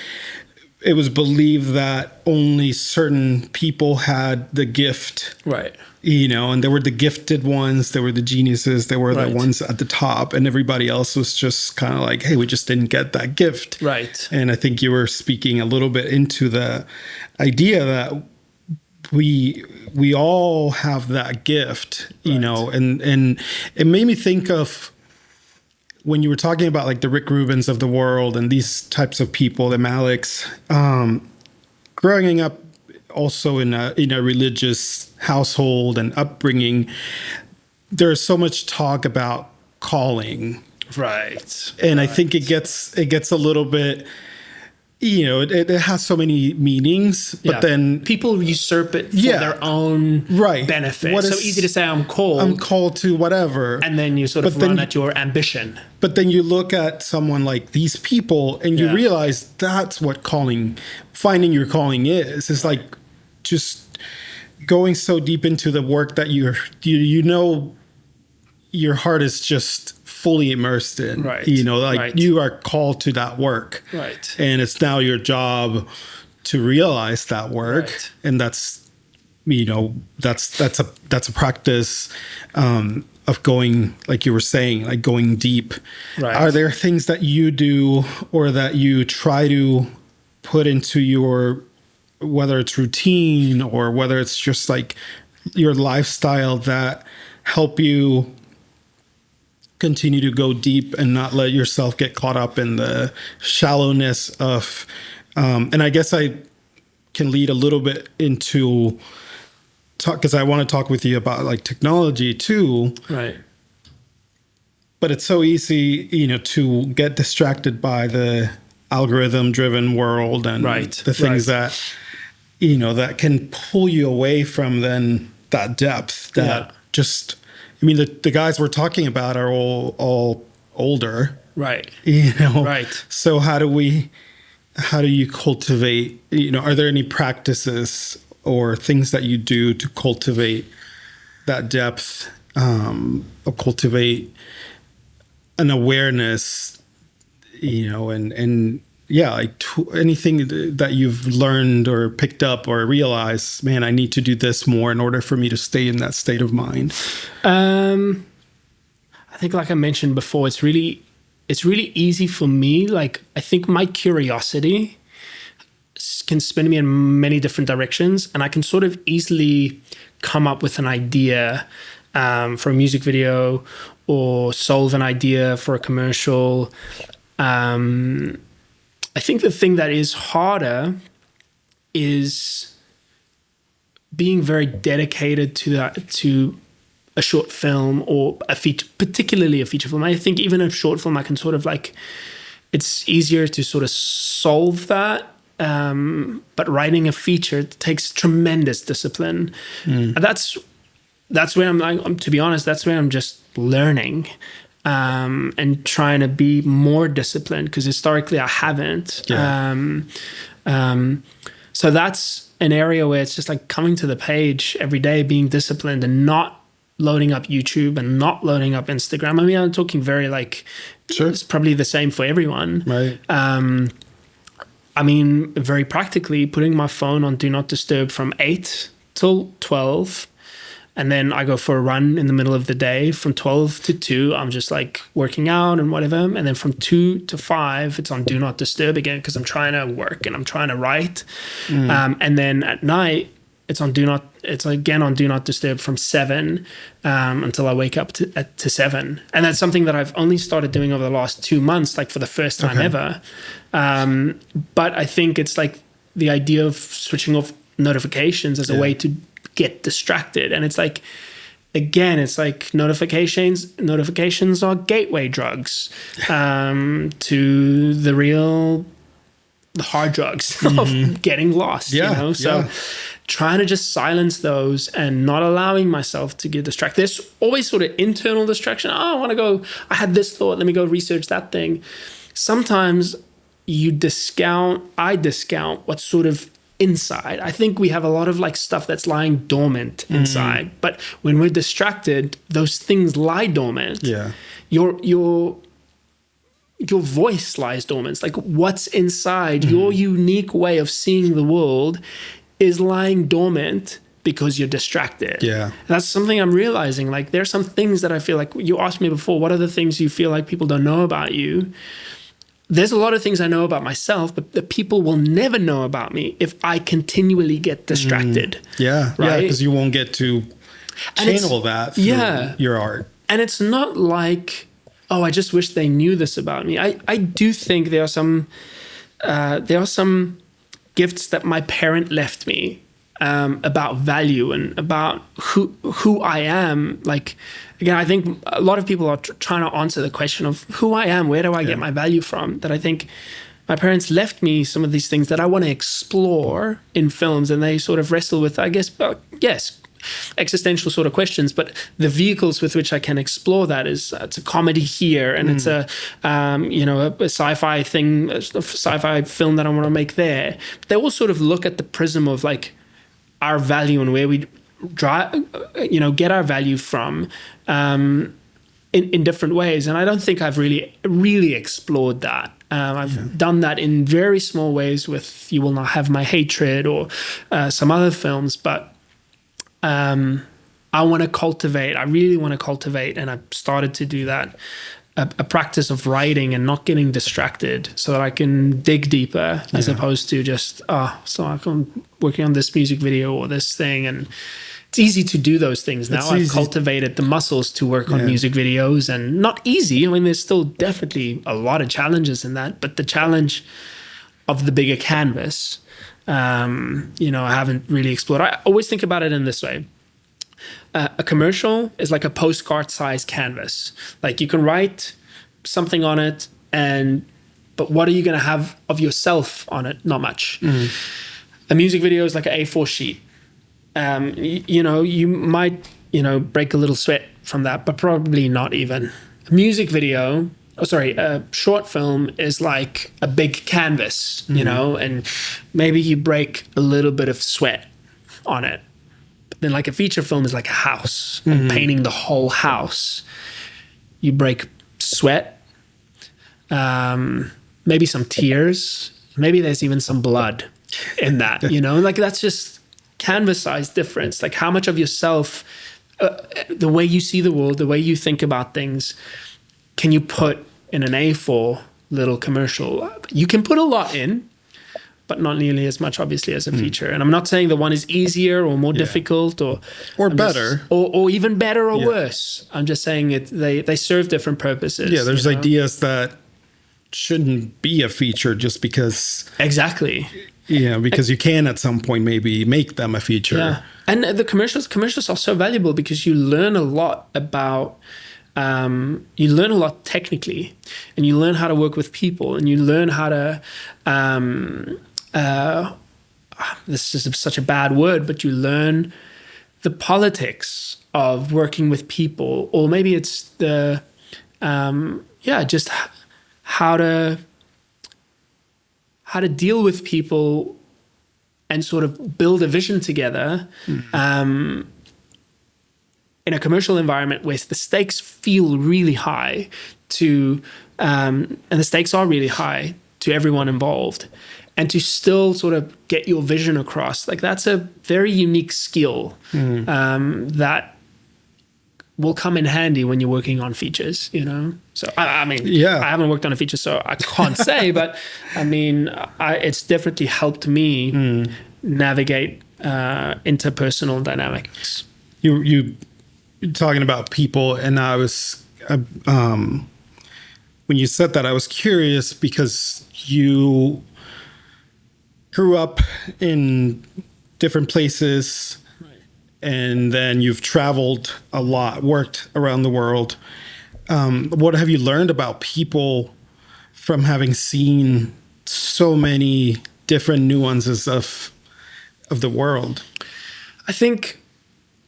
C: it was believed that only certain people had the gift.
A: Right.
C: You know, and there were the gifted ones, there were the geniuses, there were the ones at the top, and everybody else was just kind of like, hey, we just didn't get that gift. Right. And I think you were speaking a little bit into the idea that we all have that gift, you know, and it made me think of when you were talking about like the Rick Rubins of the world and these types of people, the Maliks, growing up also in a religious household and upbringing, there's so much talk about calling.
A: Right.
C: And I think it gets a little bit, you know, it has so many meanings, but then
A: people usurp it for their own benefit. It's so easy to say, I'm called to whatever. And then you sort of run at your ambition.
C: But then you look at someone like these people and you realize that's what finding your calling is. It's like just going so deep into the work that you know your heart is just fully immersed in, you know, like you are called to that work, and it's now your job to realize that work, and that's, you know, that's a practice of going, like you were saying, like going deep. Are there things that you do or that you try to put into your, whether it's routine or whether it's just like your lifestyle, that help you continue to go deep and not let yourself get caught up in the shallowness of, and I guess I can lead a little bit into talk, because I want to talk with you about like technology too. Right. But it's so easy, you know, to get distracted by the algorithm driven world and the things that, you know, that can pull you away from then that depth that just, I mean, the guys we're talking about are all older. Right. You know? Right. So how do you cultivate, you know, are there any practices or things that you do to cultivate that depth, or cultivate an awareness, and yeah, like anything that you've learned or picked up or realized, man, I need to do this more in order for me to stay in that state of mind?
A: I think, like I mentioned before, it's really easy for me. Like, I think my curiosity can spin me in many different directions, and I can sort of easily come up with an idea for a music video or solve an idea for a commercial. I think the thing that is harder is being very dedicated to a short film or a feature, particularly a feature film. I think even a short film, I can sort of like, it's easier to sort of solve that. But writing a feature takes tremendous discipline. That's where I'm like, to be honest, that's where I'm just learning and trying to be more disciplined, because historically I haven't. So that's an area where it's just like coming to the page every day, being disciplined, and not loading up YouTube and not loading up Instagram. I mean, I'm talking very like, sure, it's probably the same for everyone.
C: Right.
A: I mean, very practically, putting my phone on Do Not Disturb from 8 till 12. And then I go for a run in the middle of the day from 12 to 2. I'm just like working out and whatever. And then from 2 to 5, it's on Do Not Disturb again, because I'm trying to work and I'm trying to write. And then at night, it's again on Do Not Disturb from 7 until I wake up to 7. And that's something that I've only started doing over the last 2 months, like for the first time ever. But I think it's like the idea of switching off notifications as a way to get distracted. And it's like, again, it's like notifications are gateway drugs to the hard drugs of getting lost, So trying to just silence those and not allowing myself to get distracted. There's always sort of internal distraction. Oh, I had this thought, let me go research that thing. Sometimes I discount what's sort of inside. I think we have a lot of like stuff that's lying dormant inside, but when we're distracted, those things lie dormant. Yeah. Your voice lies dormant. It's like what's inside, your unique way of seeing the world is lying dormant because you're distracted. Yeah. And that's something I'm realizing. Like, there's some things that I feel like, you asked me before, what are the things you feel like people don't know about you? There's a lot of things I know about myself, but the people will never know about me if I continually get distracted.
C: Yeah. Right. Yeah, because you won't get to channel that through your art.
A: And it's not like, oh, I just wish they knew this about me. I do think there are some gifts that my parent left me about value and about who I am. Like, again, I think a lot of people are trying to answer the question of who I am, where do I get my value from? That I think my parents left me some of these things that I want to explore in films, and they sort of wrestle with, I guess, existential sort of questions, but the vehicles with which I can explore that is it's a comedy here, and it's a sci-fi thing, a sci-fi film that I want to make there. They all sort of look at the prism of like our value and where we get our value from in different ways. And I don't think I've really explored that. I've done that in very small ways with You Will Not Have My Hatred or some other films, but I want to cultivate. I really want to cultivate, and I've started to do that. A practice of writing and not getting distracted, so that I can dig deeper as opposed to just so I'm working on this music video or this thing. And it's easy to do those things now. I've cultivated the muscles to work on music videos, and not easy. I mean, there's still definitely a lot of challenges in that, but the challenge of the bigger canvas, I haven't really explored. I always think about it in this way. A commercial is like a postcard size canvas. Like, you can write something on it, but what are you going to have of yourself on it? Not much. A music video is like an A4 sheet. You might, break a little sweat from that, but probably not even. A short film is like a big canvas, and maybe you break a little bit of sweat on it. Then like a feature film is like a house, and painting the whole house. You break sweat, maybe some tears, maybe there's even some blood in that, you know, like that's just canvas size difference. Like how much of yourself, the way you see the world, the way you think about things, can you put in an A4 little commercial? You can put a lot in, but not nearly as much, obviously, as a feature. And I'm not saying the one is easier or more difficult or
C: better.
A: Or even better or worse. I'm just saying they serve different purposes.
C: Yeah, there's ideas that shouldn't be a feature just because...
A: Exactly.
C: Yeah, because you can at some point maybe make them a feature.
A: Yeah. And the commercials are so valuable because you learn a lot about... you learn a lot technically, and you learn how to work with people, and you learn how to... this is such a bad word, but you learn the politics of working with people, or maybe it's the just how to deal with people and sort of build a vision together in a commercial environment where the stakes feel really high and the stakes are really high to everyone involved. And to still sort of get your vision across, like that's a very unique skill that will come in handy when you're working on features, you know? So, I mean, I haven't worked on a feature, so I can't say, but I mean, it's definitely helped me navigate interpersonal dynamics.
C: You talking about people, and I was, when you said that, I was curious because you grew up in different places, and then you've traveled a lot, worked around the world. What have you learned about people from having seen so many different nuances of the world?
A: I think,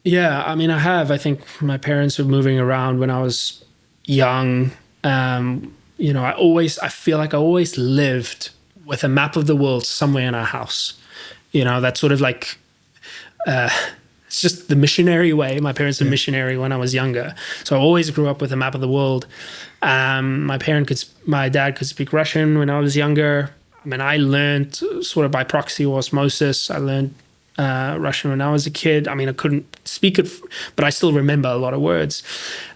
A: I mean, I think my parents were moving around when I was young. You know, I feel like I always lived with a map of the world somewhere in our house. You know, that's sort of like, it's just the missionary way. My parents were missionary when I was younger. So I always grew up with a map of the world. My dad could speak Russian when I was younger. I mean, I learned sort of by proxy or osmosis. I learned Russian when I was a kid. I mean, I couldn't speak it, but I still remember a lot of words.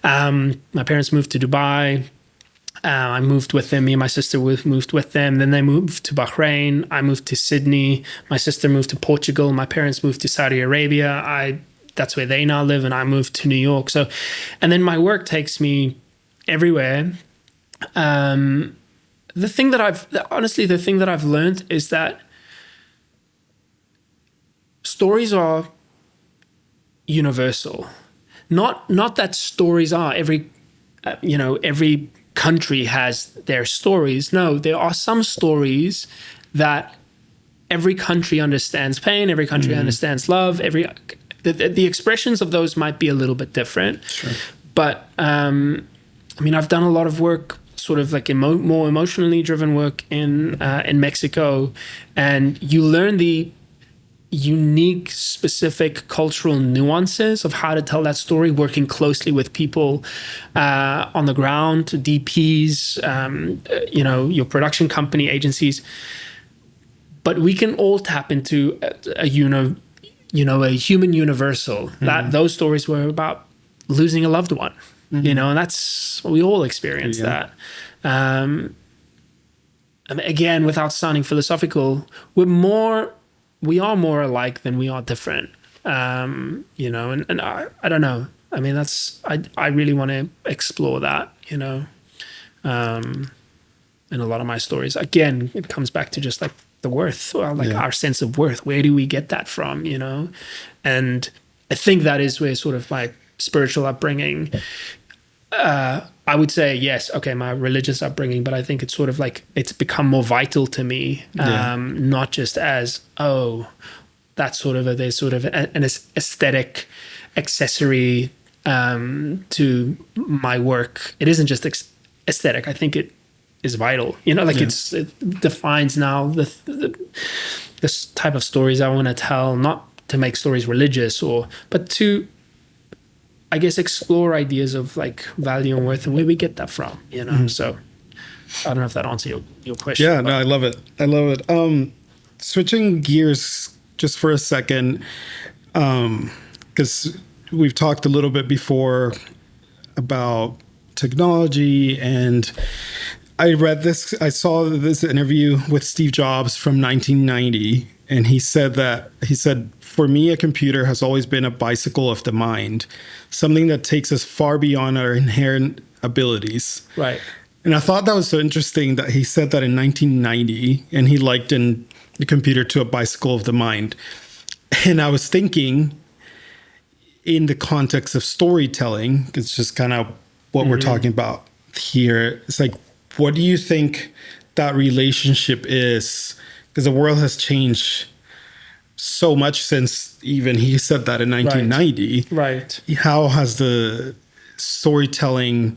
A: My parents moved to Dubai. I moved with them. Me and my sister moved with them. Then they moved to Bahrain. I moved to Sydney. My sister moved to Portugal. My parents moved to Saudi Arabia. That's where they now live, and I moved to New York. So, and then my work takes me everywhere. The thing that I've learned is that stories are universal. Not that stories are every country has their stories. No, there are some stories that every country understands pain, every country understands love, the expressions of those might be a little bit different. Sure. But I mean, I've done a lot of work sort of like more emotionally driven work in Mexico, and you learn the unique, specific cultural nuances of how to tell that story, working closely with people on the ground, DPs, your production company, agencies. But we can all tap into a human universal. That those stories were about losing a loved one, and that's we all experience that. And again, without sounding philosophical, we are more alike than we are different, and I don't know. I mean, I really want to explore that, in a lot of my stories. Again, it comes back to just like the worth, or like our sense of worth. Where do we get that from, And I think that is where sort of my spiritual upbringing, I would say, yes, okay, my religious upbringing, but I think it's sort of like it's become more vital to me, not just as, that's sort of there's sort of an aesthetic accessory to my work. It isn't just aesthetic. I think it is vital, it defines now this type of stories I want to tell, not to make stories religious but to I guess, explore ideas of like value and worth and where we get that from, you know? So I don't know if that answers your question.
B: Yeah, no, I love it. I love it. Switching gears just for a second, because we've talked a little bit before about technology, and I saw this interview with Steve Jobs from 1990, and he said, for me, a computer has always been a bicycle of the mind, something that takes us far beyond our inherent abilities.
A: Right.
B: And I thought that was so interesting that he said that in 1990, and he likened the computer to a bicycle of the mind. And I was thinking, in the context of storytelling, it's just kind of what we're talking about here. It's like, what do you think that relationship is? Because the world has changed so much since even he said that in 1990.
A: Right.
B: How has the storytelling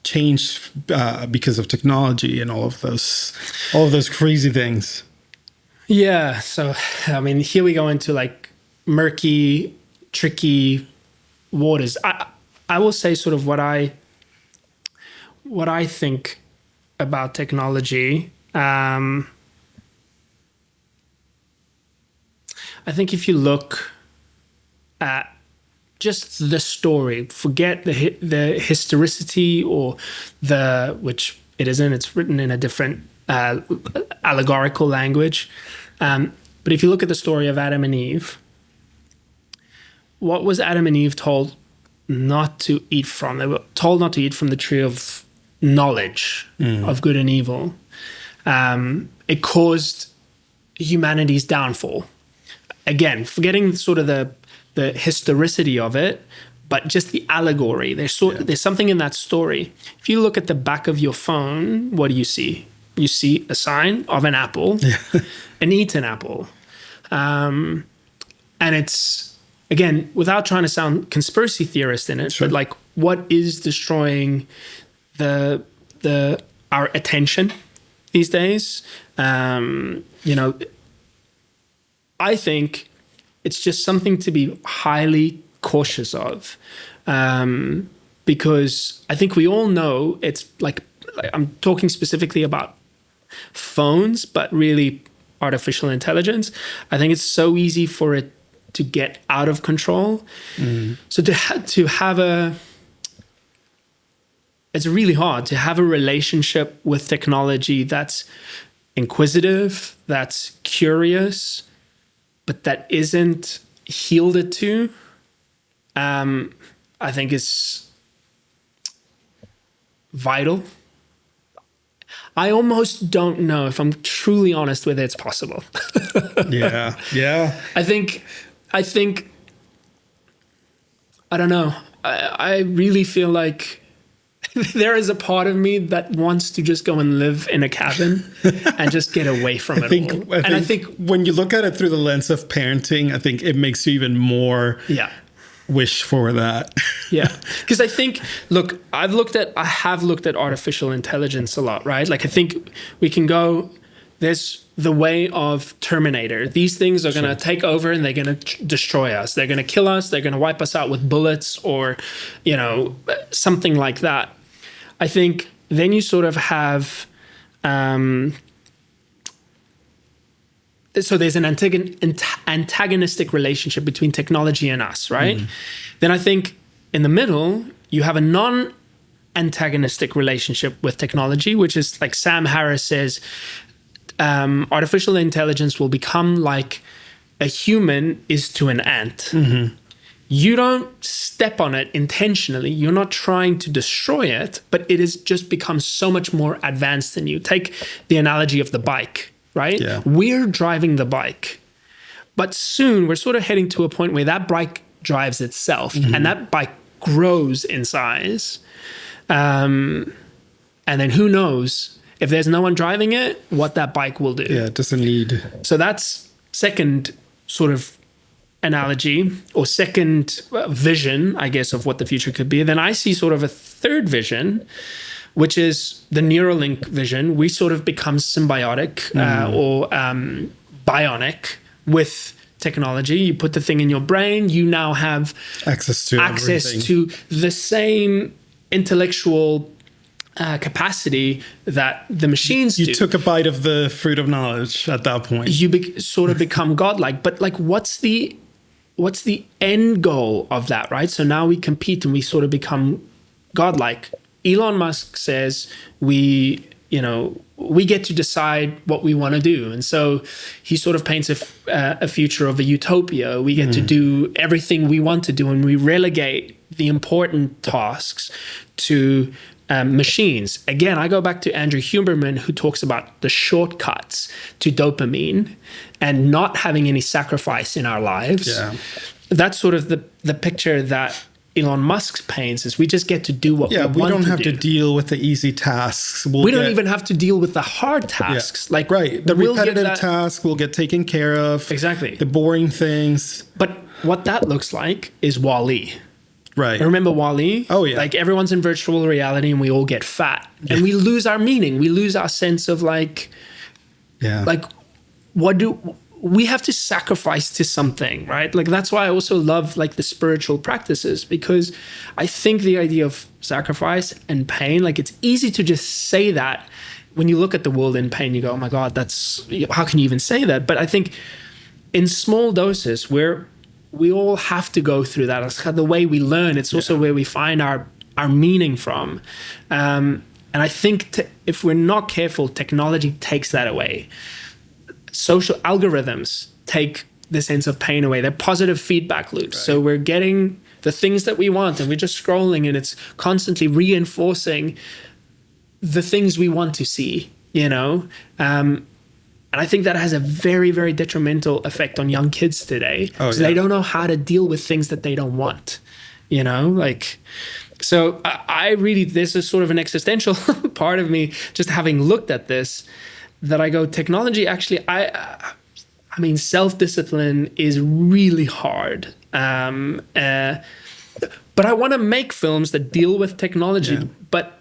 B: changed because of technology and all of those crazy things?
A: Yeah. So, I mean, here we go into like murky, tricky waters. I will say sort of what I think about technology. I think if you look at just the story, forget the historicity or which it isn't, it's written in a different allegorical language. But if you look at the story of Adam and Eve, what was Adam and Eve told not to eat from? They were told not to eat from the tree of knowledge of good and evil. It caused humanity's downfall. Again, forgetting sort of the historicity of it, but just the allegory. There's something in that story. If you look at the back of your phone, what do you see? You see a sign of an apple, an eaten apple. And it's, again, without trying to sound conspiracy theorist in it, but like what is destroying our attention these days? I think it's just something to be highly cautious of, because I think we all know it's like I'm talking specifically about phones, but really artificial intelligence. I think it's so easy for it to get out of control. So to have it's really hard to have a relationship with technology that's inquisitive, that's curious, but that isn't yielded to. I think is vital. I almost don't know, if I'm truly honest, whether it's possible.
B: Yeah.
A: I think I don't know. I really feel like there is a part of me that wants to just go and live in a cabin and just get away from it all.
B: I think when you look at it through the lens of parenting, I think it makes you even more wish for that.
A: Yeah. Because I think, look, I have looked at artificial intelligence a lot, right? Like I think we can go, there's the way of Terminator. These things are going to take over and they're going to destroy us. They're going to kill us. They're going to wipe us out with bullets or, something like that. I think then you sort of have, so there's an antagonistic relationship between technology and us, right? Then I think in the middle, you have a non-antagonistic relationship with technology, which is like Sam Harris says, artificial intelligence will become like a human is to an ant. You don't step on it intentionally. You're not trying to destroy it, but it has just become so much more advanced than you. Take the analogy of the bike, right?
B: Yeah.
A: We're driving the bike, but soon we're sort of heading to a point where that bike drives itself and that bike grows in size. And then who knows, if there's no one driving it, what that bike will do.
B: Yeah, it doesn't need.
A: So that's second sort of analogy or second vision, I guess, of what the future could be. Then I see sort of a third vision, which is the Neuralink vision. We sort of become symbiotic or bionic with technology. You put the thing in your brain, you now have
C: access
A: to the same intellectual capacity that the machines do.
C: You took a bite of the fruit of knowledge at that point.
A: You sort of become godlike. But like, what's the end goal of that, right? So now we compete and we sort of become godlike. Elon Musk says we get to decide what we want to do. And so he sort of paints a future of a utopia. We get to do everything we want to do, and we relegate the important tasks to machines. Again, I go back to Andrew Huberman, who talks about the shortcuts to dopamine and not having any sacrifice in our lives.
C: Yeah.
A: That's sort of the picture that Elon Musk paints, is we just get to do what we want to do.
C: We don't have to deal with the easy tasks.
A: We don't even have to deal with the hard tasks.
C: Yeah. Like, right. The repetitive task will get taken care of.
A: Exactly.
C: The boring things.
A: But what that looks like is WALL-E.
C: Right.
A: Remember WALL-E?
C: Oh, yeah.
A: Like, everyone's in virtual reality and we all get fat. Yeah. And we lose our meaning. We lose our sense of like, we have to sacrifice to something, right? Like, that's why I also love like the spiritual practices, because I think the idea of sacrifice and pain, like, it's easy to just say that. When you look at the world in pain, you go, oh my God, how can you even say that? But I think in small doses, we all have to go through that. It's kind of the way we learn. It's also where we find our meaning from. And I think if we're not careful, technology takes that away. Social algorithms take the sense of pain away. They're positive feedback loops. Right. So we're getting the things that we want, and we're just scrolling, and it's constantly reinforcing the things we want to see, And I think that has a very, very detrimental effect on young kids today. Because they don't know how to deal with things that they don't want, So I really, there's a sort of an existential part of me, just having looked at this, that I go, technology actually, I mean, self-discipline is really hard. But I want to make films that deal with technology, but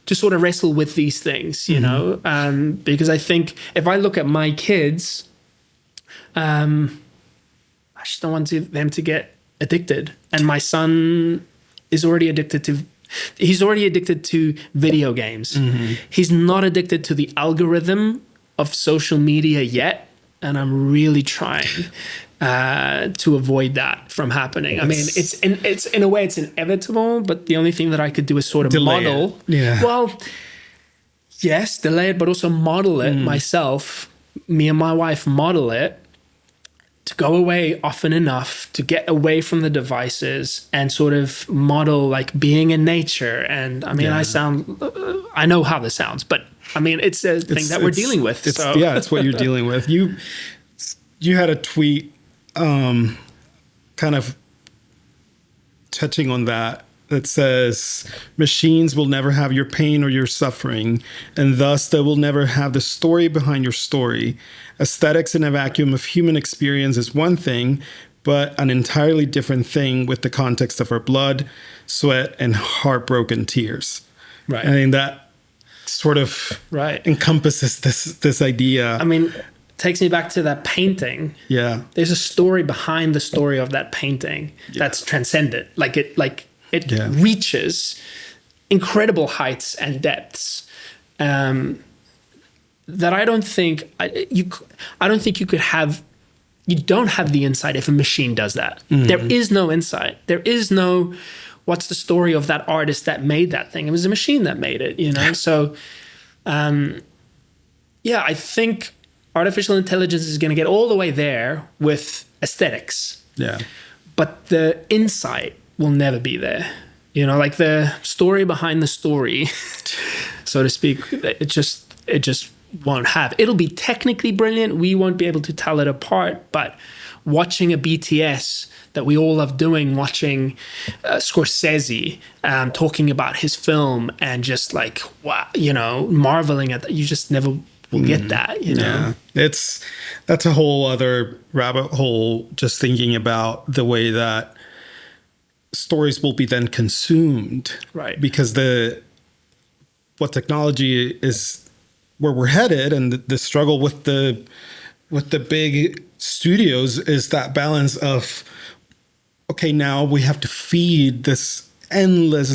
A: to sort of wrestle with these things, because I think if I look at my kids, I just don't want them to get addicted. And my son is already addicted to video games. Mm-hmm. He's not addicted to the algorithm of social media yet. And I'm really trying to avoid that from happening. I mean, it's in a way it's inevitable, but the only thing that I could do is sort of model.
C: Yeah.
A: Well, yes, delay it, but also model it myself. Me and my wife model it to go away often enough to get away from the devices and sort of model like being in nature. And I mean, I know how this sounds, but I mean, it's a thing that we're dealing with.
C: It's what you're dealing with. You had a tweet kind of touching on that says, machines will never have your pain or your suffering, and thus they will never have the story behind your story. Aesthetics in a vacuum of human experience is one thing, but an entirely different thing with the context of our blood, sweat, and heartbroken tears.
A: Right.
C: I think that sort of encompasses this idea.
A: I mean, takes me back to that painting.
C: Yeah.
A: There's a story behind the story of that painting that's transcendent. It reaches incredible heights and depths that I don't think you could have. You don't have the insight if a machine does that. Mm-hmm. There is no insight. There is no, what's the story of that artist that made that thing? It was a machine that made it, So, I think artificial intelligence is going to get all the way there with aesthetics.
C: Yeah.
A: But the insight will never be there. Like the story behind the story, so to speak, it just won't have. It'll be technically brilliant. We won't be able to tell it apart, but watching a BTS that we all love doing, watching Scorsese talking about his film and just like, wow, marveling at that. You just never will get that,
C: Yeah. That's a whole other rabbit hole, just thinking about the way that stories will be then consumed.
A: Right.
C: Because what technology is, where we're headed, and the struggle with the with the big studios is that balance of, okay, now we have to feed this endless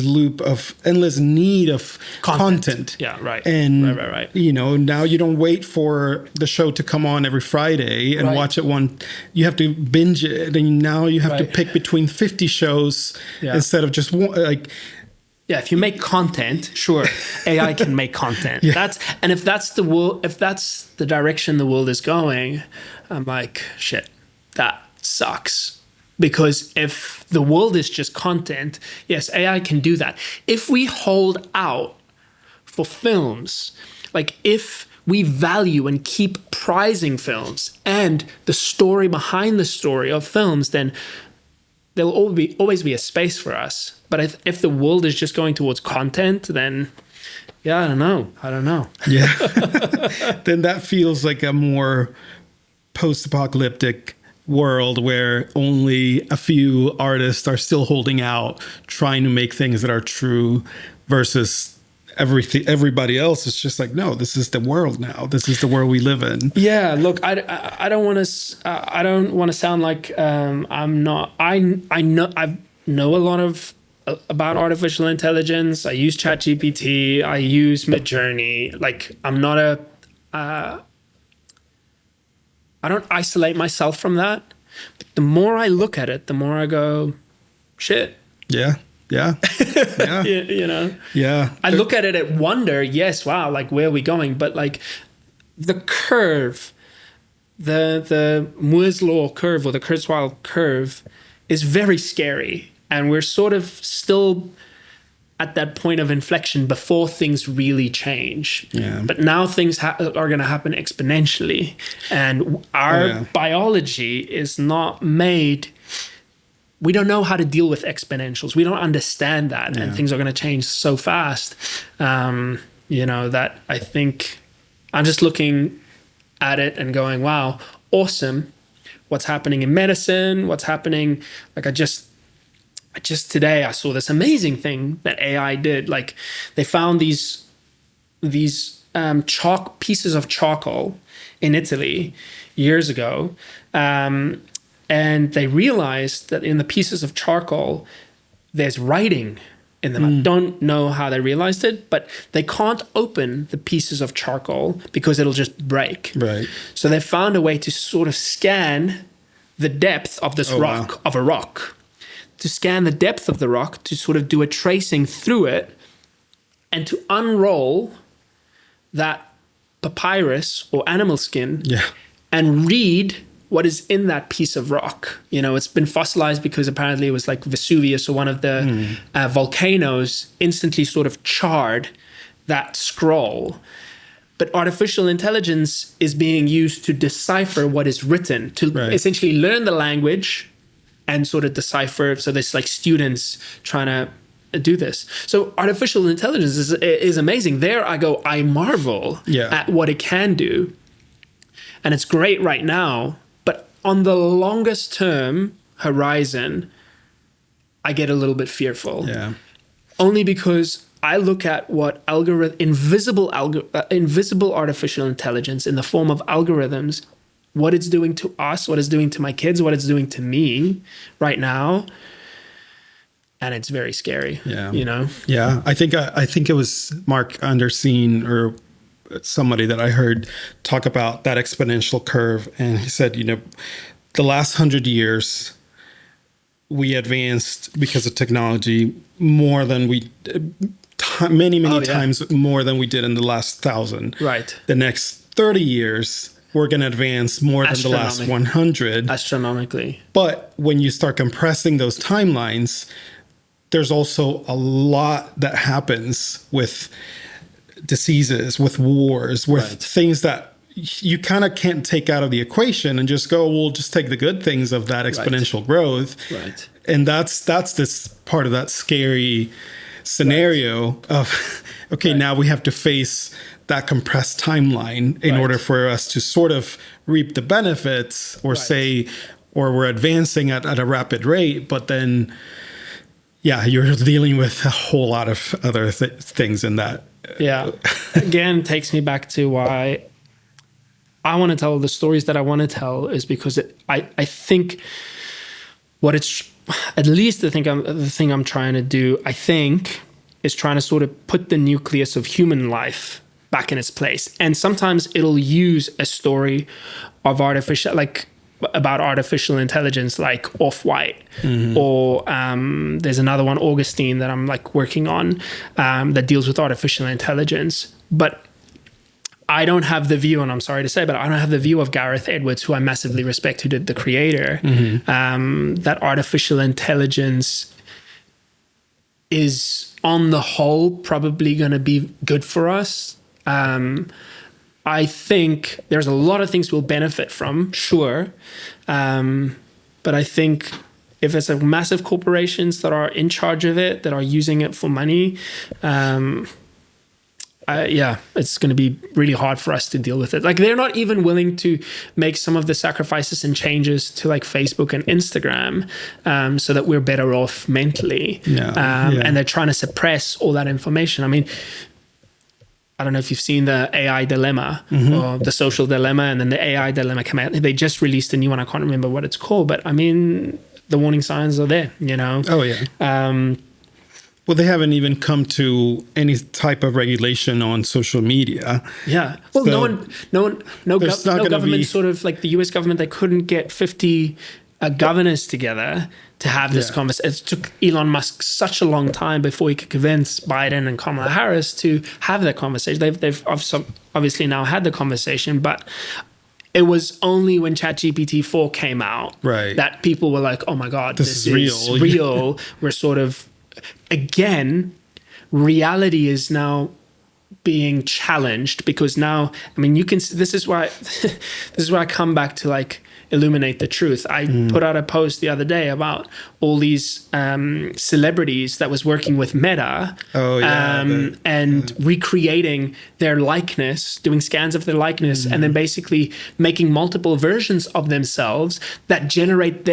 C: need of content.
A: Yeah, right.
C: And
A: right.
C: you know, now you don't wait for the show to come on every Friday and watch it one. You have to binge it, and now you have to pick between 50 shows instead of just one. Like,
A: yeah, if you make content, sure, AI can make content. If that's the direction the world is going, I'm like, shit, that sucks. Because if the world is just content, yes, AI can do that. If we hold out for films, like if we value and keep prizing films and the story behind the story of films, then there'll always be a space for us. But if the world is just going towards content, then I don't know.
C: Yeah. Then that feels like a more post-apocalyptic world where only a few artists are still holding out, trying to make things that are true, versus everybody else is just like, no, this is the world now. This is the world we live in.
A: Yeah, look, I don't want to sound like I'm not. I know a lot about artificial intelligence. I use ChatGPT. I use Midjourney. Like, I'm not I don't isolate myself from that. The more I look at it, the more I go, shit.
C: Yeah.
A: You know?
C: Yeah.
A: I look at it and wonder, yes, wow, like, where are we going? But like the curve, the Moore's Law curve or the Kurzweil curve is very scary. And we're sort of still at that point of inflection before things really change.
C: Yeah.
A: But now things are going to happen exponentially. And our biology is not made... We don't know how to deal with exponentials. We don't understand that. And things are going to change so fast. That I think I'm just looking at it and going, wow, awesome. What's happening in medicine? What's happening? Like, I just today I saw this amazing thing that AI did. Like, they found these pieces of charcoal in Italy years ago, and they realized that in the pieces of charcoal there's writing in them. I don't know how they realized it, but they can't open the pieces of charcoal because it'll just break.
C: Right.
A: So they found a way to sort of scan the depth of this rock. To scan the depth of the rock, to sort of do a tracing through it, and to unroll that papyrus or animal skin and read what is in that piece of rock. You know, it's been fossilized because apparently it was like Vesuvius or one of the volcanoes instantly sort of charred that scroll. But artificial intelligence is being used to decipher what is written, to essentially learn the language and sort of decipher. So there's like students trying to do this. So artificial intelligence is amazing. There I go, I marvel at what it can do. And it's great right now. But on the longest term horizon, I get a little bit fearful.
C: Yeah.
A: Only because I look at what invisible artificial intelligence in the form of algorithms, what it's doing to us, what it's doing to my kids, what it's doing to me right now. And it's very scary, you know?
C: Yeah, I think it was Mark Anderseen or somebody that I heard talk about that exponential curve. And he said, you know, the last 100 years, we advanced because of technology more than we many times more than we did in the last 1,000.
A: Right.
C: The next 30 years, we're going to advance more than the last 100.
A: Astronomically.
C: But when you start compressing those timelines, there's also a lot that happens with diseases, with wars, with things that you kind of can't take out of the equation and just go, we'll just take the good things of that exponential growth.
A: Right.
C: And that's this part of that scary scenario of, now we have to face that compressed timeline in order for us to sort of reap the benefits or or we're advancing at a rapid rate, but then, you're dealing with a whole lot of other things in that.
A: Yeah. Again, takes me back to why I want to tell the stories that I want to tell is because I think what it's, at least the thing I'm trying to do, I think, is trying to sort of put the nucleus of human life back in its place. And sometimes it'll use a story of about artificial intelligence, like Off-White, or there's another one, Augustine, that I'm like working on, that deals with artificial intelligence. But I don't have the view, and I'm sorry to say, but I don't have the view of Gareth Edwards, who I massively respect, who did The Creator, that artificial intelligence is on the whole probably going to be good for us. I think there's a lot of things we'll benefit from, sure. But I think if it's massive corporations that are in charge of it, that are using it for money, it's going to be really hard for us to deal with it. Like, they're not even willing to make some of the sacrifices and changes to like Facebook and Instagram, so that we're better off mentally. And they're trying to suppress all that information. I mean, I don't know if you've seen the AI dilemma or the social dilemma, and then the AI dilemma came out. They just released a new one. I can't remember what it's called, but I mean, the warning signs are there, you know?
C: Oh, yeah. Well, they haven't even come to any type of regulation on social media.
A: Yeah. Well,
C: So
A: no government, sort of like the US government, they couldn't get 50 governors together to have this conversation. It took Elon Musk such a long time before he could convince Biden and Kamala Harris to have that conversation. They've obviously now had the conversation, but it was only when ChatGPT 4 came out that people were like, oh my God, this is real. We're sort of, again, reality is now being challenged, because now, I mean, you can, this is why I come back to like illuminate the truth. I put out a post the other day about all these celebrities that was working with Meta and recreating their likeness, doing scans of their likeness, and then basically making multiple versions of themselves that generate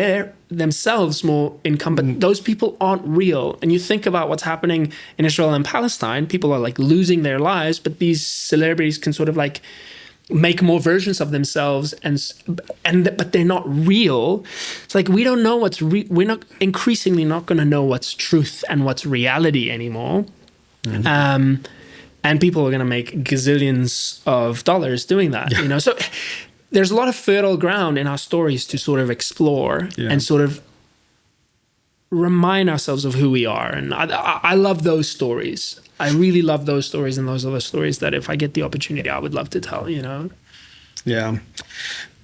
A: themselves more income. But those people aren't real. And you think about what's happening in Israel and Palestine, people are like losing their lives, but these celebrities can sort of like make more versions of themselves, but they're not real. It's like, we don't know we're not increasingly not going to know what's truth and what's reality anymore. And people are going to make gazillions of dollars doing that, you know? So there's a lot of fertile ground in our stories to sort of explore and sort of remind ourselves of who we are. And I love those stories. I really love those stories, and those are the stories that if I get the opportunity, I would love to tell, you know?
C: Yeah.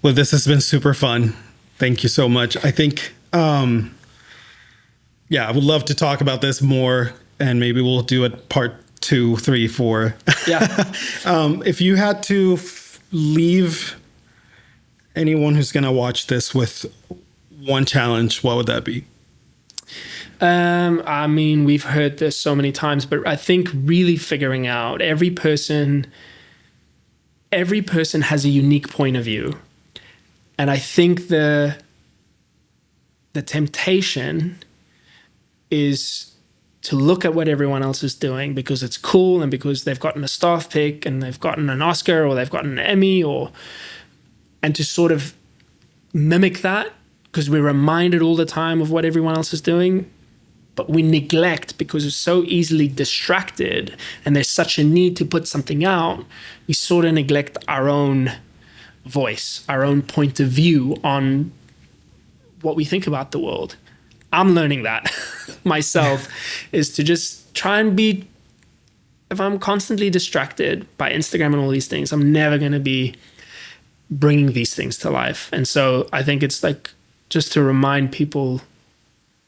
C: Well, this has been super fun. Thank you so much. I think, I would love to talk about this more, and maybe we'll do it part 2, 3, 4.
A: Yeah.
C: If you had to leave anyone who's going to watch this with one challenge, what would that be?
A: I mean, we've heard this so many times, but I think really figuring out every person has a unique point of view. And I think the temptation is to look at what everyone else is doing because it's cool and because they've gotten a staff pick and they've gotten an Oscar or they've gotten an Emmy, and to sort of mimic that because we're reminded all the time of what everyone else is doing. But we neglect, because we're so easily distracted and there's such a need to put something out, we sort of neglect our own voice, our own point of view on what we think about the world. I'm learning that myself, is to just try and be, if I'm constantly distracted by Instagram and all these things, I'm never going to be bringing these things to life. And so I think it's like just to remind people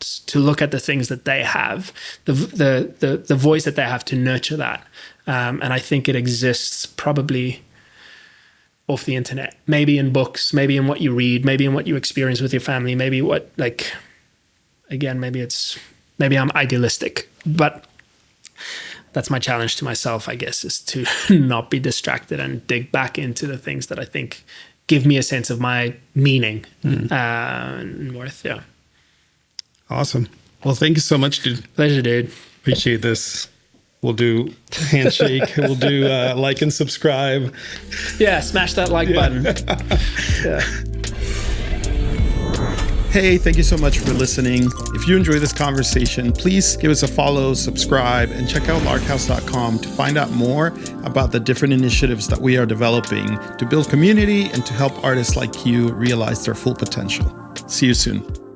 A: to look at the things that they have, the voice that they have, to nurture that. And I think it exists probably off the internet, maybe in books, maybe in what you read, maybe in what you experience with your family, maybe what, like, again, maybe I'm idealistic, but that's my challenge to myself, I guess, is to not be distracted and dig back into the things that I think give me a sense of my meaning and worth. Yeah.
C: Awesome. Well, thank you so much, dude.
A: Pleasure, dude.
C: Appreciate this. We'll do handshake. We'll do like and subscribe.
A: Yeah, smash that like button. Yeah.
B: Hey, thank you so much for listening. If you enjoy this conversation, please give us a follow, subscribe, and check out larkhaus.com to find out more about the different initiatives that we are developing to build community and to help artists like you realize their full potential. See you soon.